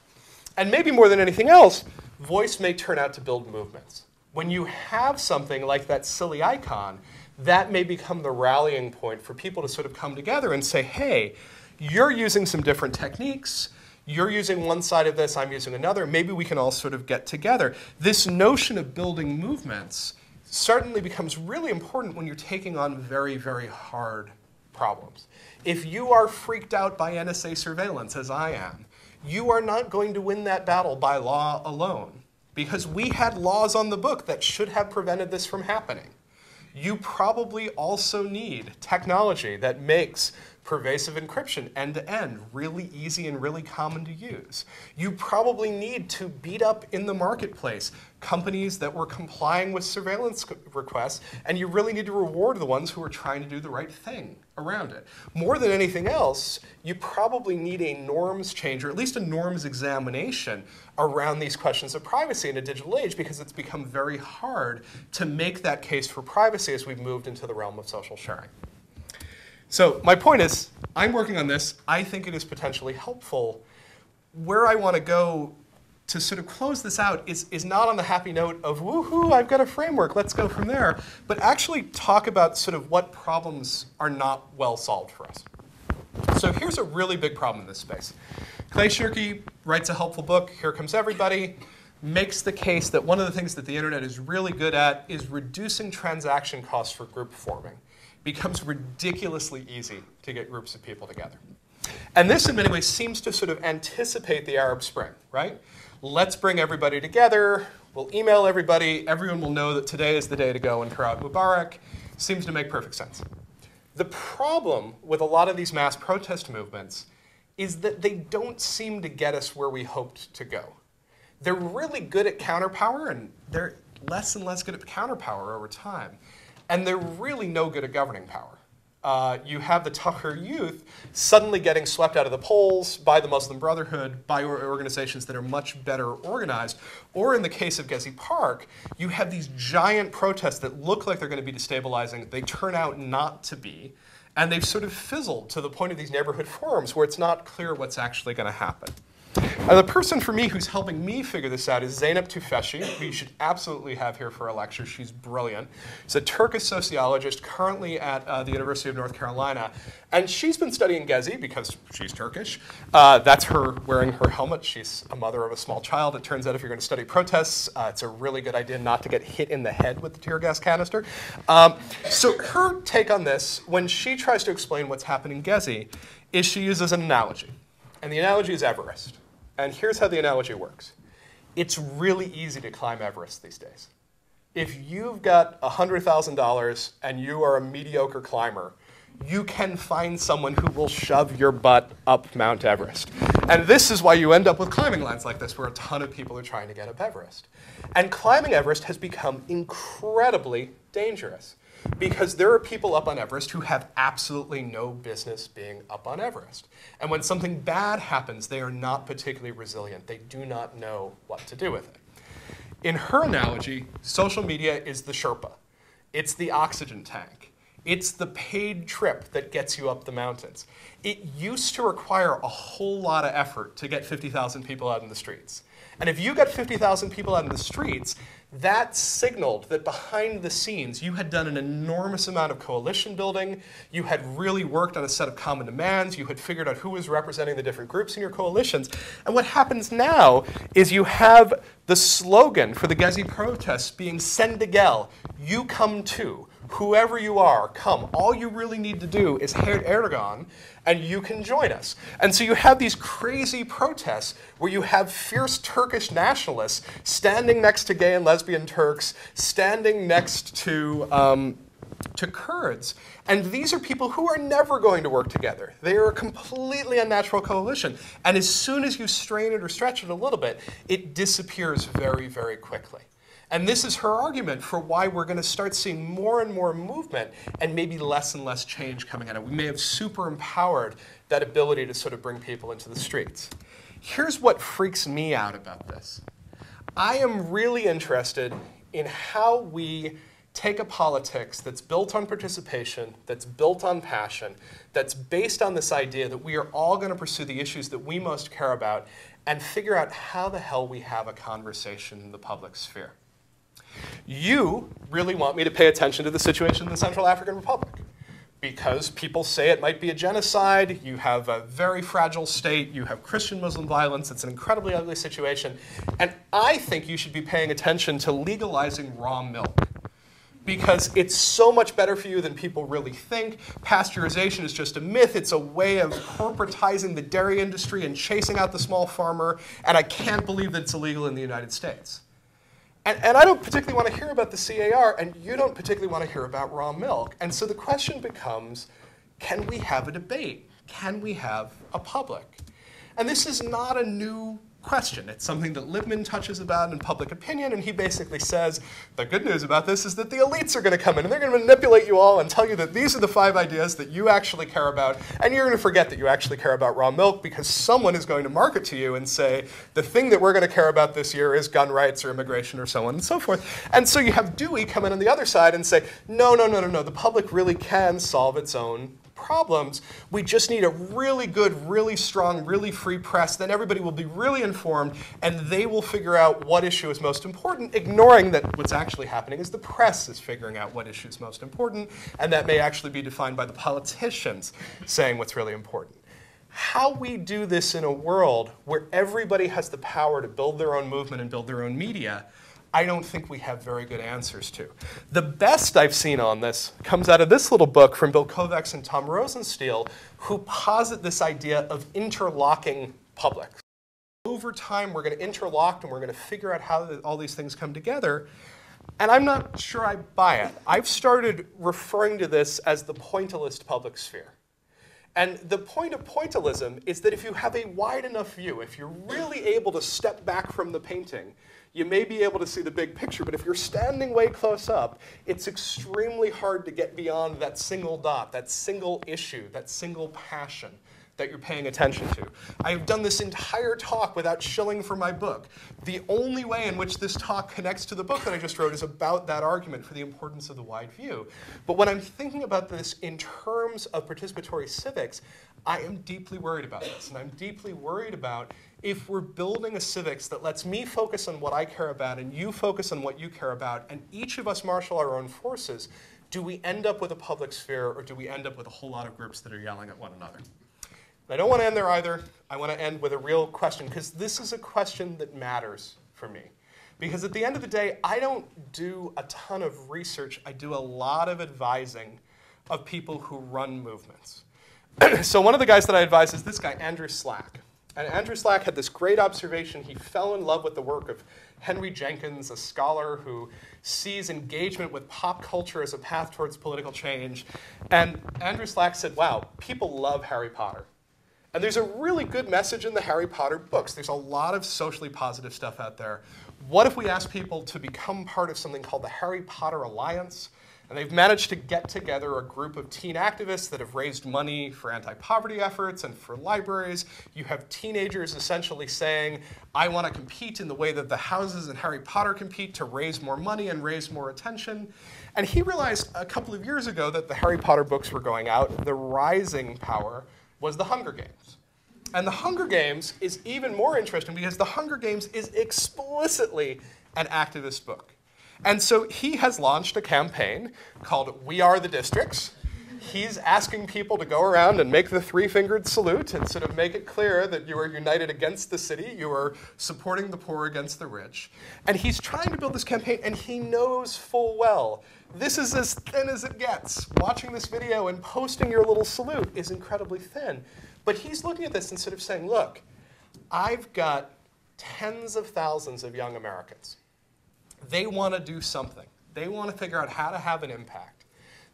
And maybe more than anything else, voice may turn out to build movements. When you have something like that silly icon, that may become the rallying point for people to sort of come together and say, hey, you're using some different techniques. You're using one side of this, I'm using another. Maybe we can all sort of get together. This notion of building movements certainly becomes really important when you're taking on very, very hard problems. If you are freaked out by NSA surveillance, as I am, you are not going to win that battle by law alone, because we had laws on the book that should have prevented this from happening. You probably also need technology that makes pervasive encryption end-to-end really easy and really common to use. You probably need to beat up in the marketplace companies that were complying with surveillance requests, and you really need to reward the ones who are trying to do the right thing around it. More than anything else, you probably need a norms change, or at least a norms examination around these questions of privacy in a digital age, because it's become very hard to make that case for privacy as we've moved into the realm of social sharing. So my point is, I'm working on this. I think it is potentially helpful. Where I want to go to sort of close this out is not on the happy note of, woohoo, I've got a framework, let's go from there, but actually talk about sort of what problems are not well solved for us. So here's a really big problem in this space. Clay Shirky writes a helpful book, Here Comes Everybody, makes the case that one of the things that the internet is really good at is reducing transaction costs for group forming. It becomes ridiculously easy to get groups of people together. And this, in many ways, seems to sort of anticipate the Arab Spring, right? Let's bring everybody together. We'll email everybody. Everyone will know that today is the day to go and throw out Mubarak. Seems to make perfect sense. The problem with a lot of these mass protest movements is that they don't seem to get us where we hoped to go. They're really good at counterpower, and they're less and less good at counterpower over time. And they're really no good at governing power. You have the Tucker youth suddenly getting swept out of the polls by the Muslim Brotherhood, by organizations that are much better organized. Or in the case of Gezi Park, you have these giant protests that look like they're going to be destabilizing. They turn out not to be. And they've sort of fizzled to the point of these neighborhood forums where it's not clear what's actually going to happen. The person for me who's helping me figure this out is Zeynep Tufekci, who you should absolutely have here for a lecture. She's brilliant. She's a Turkish sociologist currently at the University of North Carolina. And she's been studying Gezi because she's Turkish. That's her wearing her helmet. She's a mother of a small child. It turns out if you're going to study protests, it's a really good idea not to get hit in the head with the tear gas canister. So her take on this, when she tries to explain what's happening in Gezi, is she uses an analogy. And the analogy is Everest. And here's how the analogy works. It's really easy to climb Everest these days. If you've got $100,000 and you are a mediocre climber, you can find someone who will shove your butt up Mount Everest. And this is why you end up with climbing lines like this, where a ton of people are trying to get up Everest. And climbing Everest has become incredibly dangerous, because there are people up on Everest who have absolutely no business being up on Everest. And when something bad happens, they are not particularly resilient. They do not know what to do with it. In her analogy, social media is the Sherpa. It's the oxygen tank. It's the paid trip that gets you up the mountains. It used to require a whole lot of effort to get 50,000 people out in the streets. And if you got 50,000 people out in the streets, that signaled that behind the scenes you had done an enormous amount of coalition building, you had really worked on a set of common demands, you had figured out who was representing the different groups in your coalitions. And what happens now is you have the slogan for the Gezi protests being Sendigel, you come too. Whoever you are, come. All you really need to do is hate Erdogan, and you can join us. And so you have these crazy protests where you have fierce Turkish nationalists standing next to gay and lesbian Turks, standing next to Kurds. And these are people who are never going to work together. They are a completely unnatural coalition. And as soon as you strain it or stretch it a little bit, it disappears very, very quickly. And this is her argument for why we're going to start seeing more and more movement and maybe less and less change coming out of it. We may have super empowered that ability to sort of bring people into the streets. Here's what freaks me out about this. I am really interested in how we take a politics that's built on participation, that's built on passion, that's based on this idea that we are all going to pursue the issues that we most care about and figure out how the hell we have a conversation in the public sphere. You really want me to pay attention to the situation in the Central African Republic because people say it might be a genocide, you have a very fragile state, you have Christian-Muslim violence, it's an incredibly ugly situation, and I think you should be paying attention to legalizing raw milk because it's so much better for you than people really think. Pasteurization is just a myth. It's a way of corporatizing the dairy industry and chasing out the small farmer, and I can't believe that it's illegal in the United States. And I don't particularly want to hear about the CAR, and you don't particularly want to hear about raw milk. And so the question becomes, can we have a debate? Can we have a public? And this is not a new question. It's something that Lippmann touches about in Public Opinion, and he basically says, the good news about this is that the elites are going to come in, and they're going to manipulate you all and tell you that these are the 5 ideas that you actually care about, and you're going to forget that you actually care about raw milk because someone is going to market to you and say, the thing that we're going to care about this year is gun rights or immigration or so on and so forth. And so you have Dewey come in on the other side and say, no, the public really can solve its own problems. We just need a really good, really strong, really free press. Then everybody will be really informed, and they will figure out what issue is most important, ignoring that what's actually happening is the press is figuring out what issue is most important, and that may actually be defined by the politicians saying what's really important. How we do this in a world where everybody has the power to build their own movement and build their own media, I don't think we have very good answers to. The best I've seen on this comes out of this little book from Bill Kovacs and Tom Rosenstiel, who posit this idea of interlocking public. Over time, we're going to interlock and we're going to figure out how all these things come together. And I'm not sure I buy it. I've started referring to this as the pointillist public sphere. And the point of pointillism is that if you have a wide enough view, if you're really able to step back from the painting, you may be able to see the big picture, but if you're standing way close up, it's extremely hard to get beyond that single dot, that single issue, that single passion that you're paying attention to. I've done this entire talk without shilling for my book. The only way in which this talk connects to the book that I just wrote is about that argument for the importance of the wide view. But when I'm thinking about this in terms of participatory civics, I am deeply worried about this. And I'm deeply worried about if we're building a civics that lets me focus on what I care about and you focus on what you care about, and each of us marshal our own forces, do we end up with a public sphere, or do we end up with a whole lot of groups that are yelling at one another? I don't want to end there either. I want to end with a real question, because this is a question that matters for me. Because at the end of the day, I don't do a ton of research. I do a lot of advising of people who run movements. So one of the guys that I advise is this guy, Andrew Slack. And Andrew Slack had this great observation. He fell in love with the work of Henry Jenkins, a scholar who sees engagement with pop culture as a path towards political change. And Andrew Slack said, wow, people love Harry Potter. And there's a really good message in the Harry Potter books. There's a lot of socially positive stuff out there. What if we ask people to become part of something called the Harry Potter Alliance? And they've managed to get together a group of teen activists that have raised money for anti-poverty efforts and for libraries. You have teenagers essentially saying, I want to compete in the way that the houses in Harry Potter compete to raise more money and raise more attention. And he realized a couple of years ago that the Harry Potter books were going out. The rising power was the Hunger Games. And the Hunger Games is even more interesting because the Hunger Games is explicitly an activist book. And so he has launched a campaign called We Are the Districts. He's asking people to go around and make the three-fingered salute and sort of make it clear that you are united against the city, you are supporting the poor against the rich. And he's trying to build this campaign, and he knows full well this is as thin as it gets. Watching this video and posting your little salute is incredibly thin. But he's looking at this and sort of saying, look, I've got tens of thousands of young Americans. They want to do something. They want to figure out how to have an impact.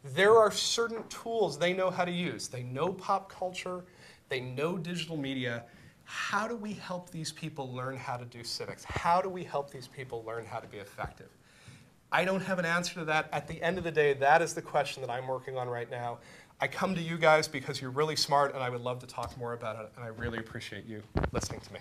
There are certain tools they know how to use. They know pop culture. They know digital media. How do we help these people learn how to do civics? How do we help these people learn how to be effective? I don't have an answer to that. At the end of the day, that is the question that I'm working on right now. I come to you guys because you're really smart, and I would love to talk more about it, and I really appreciate you listening to me.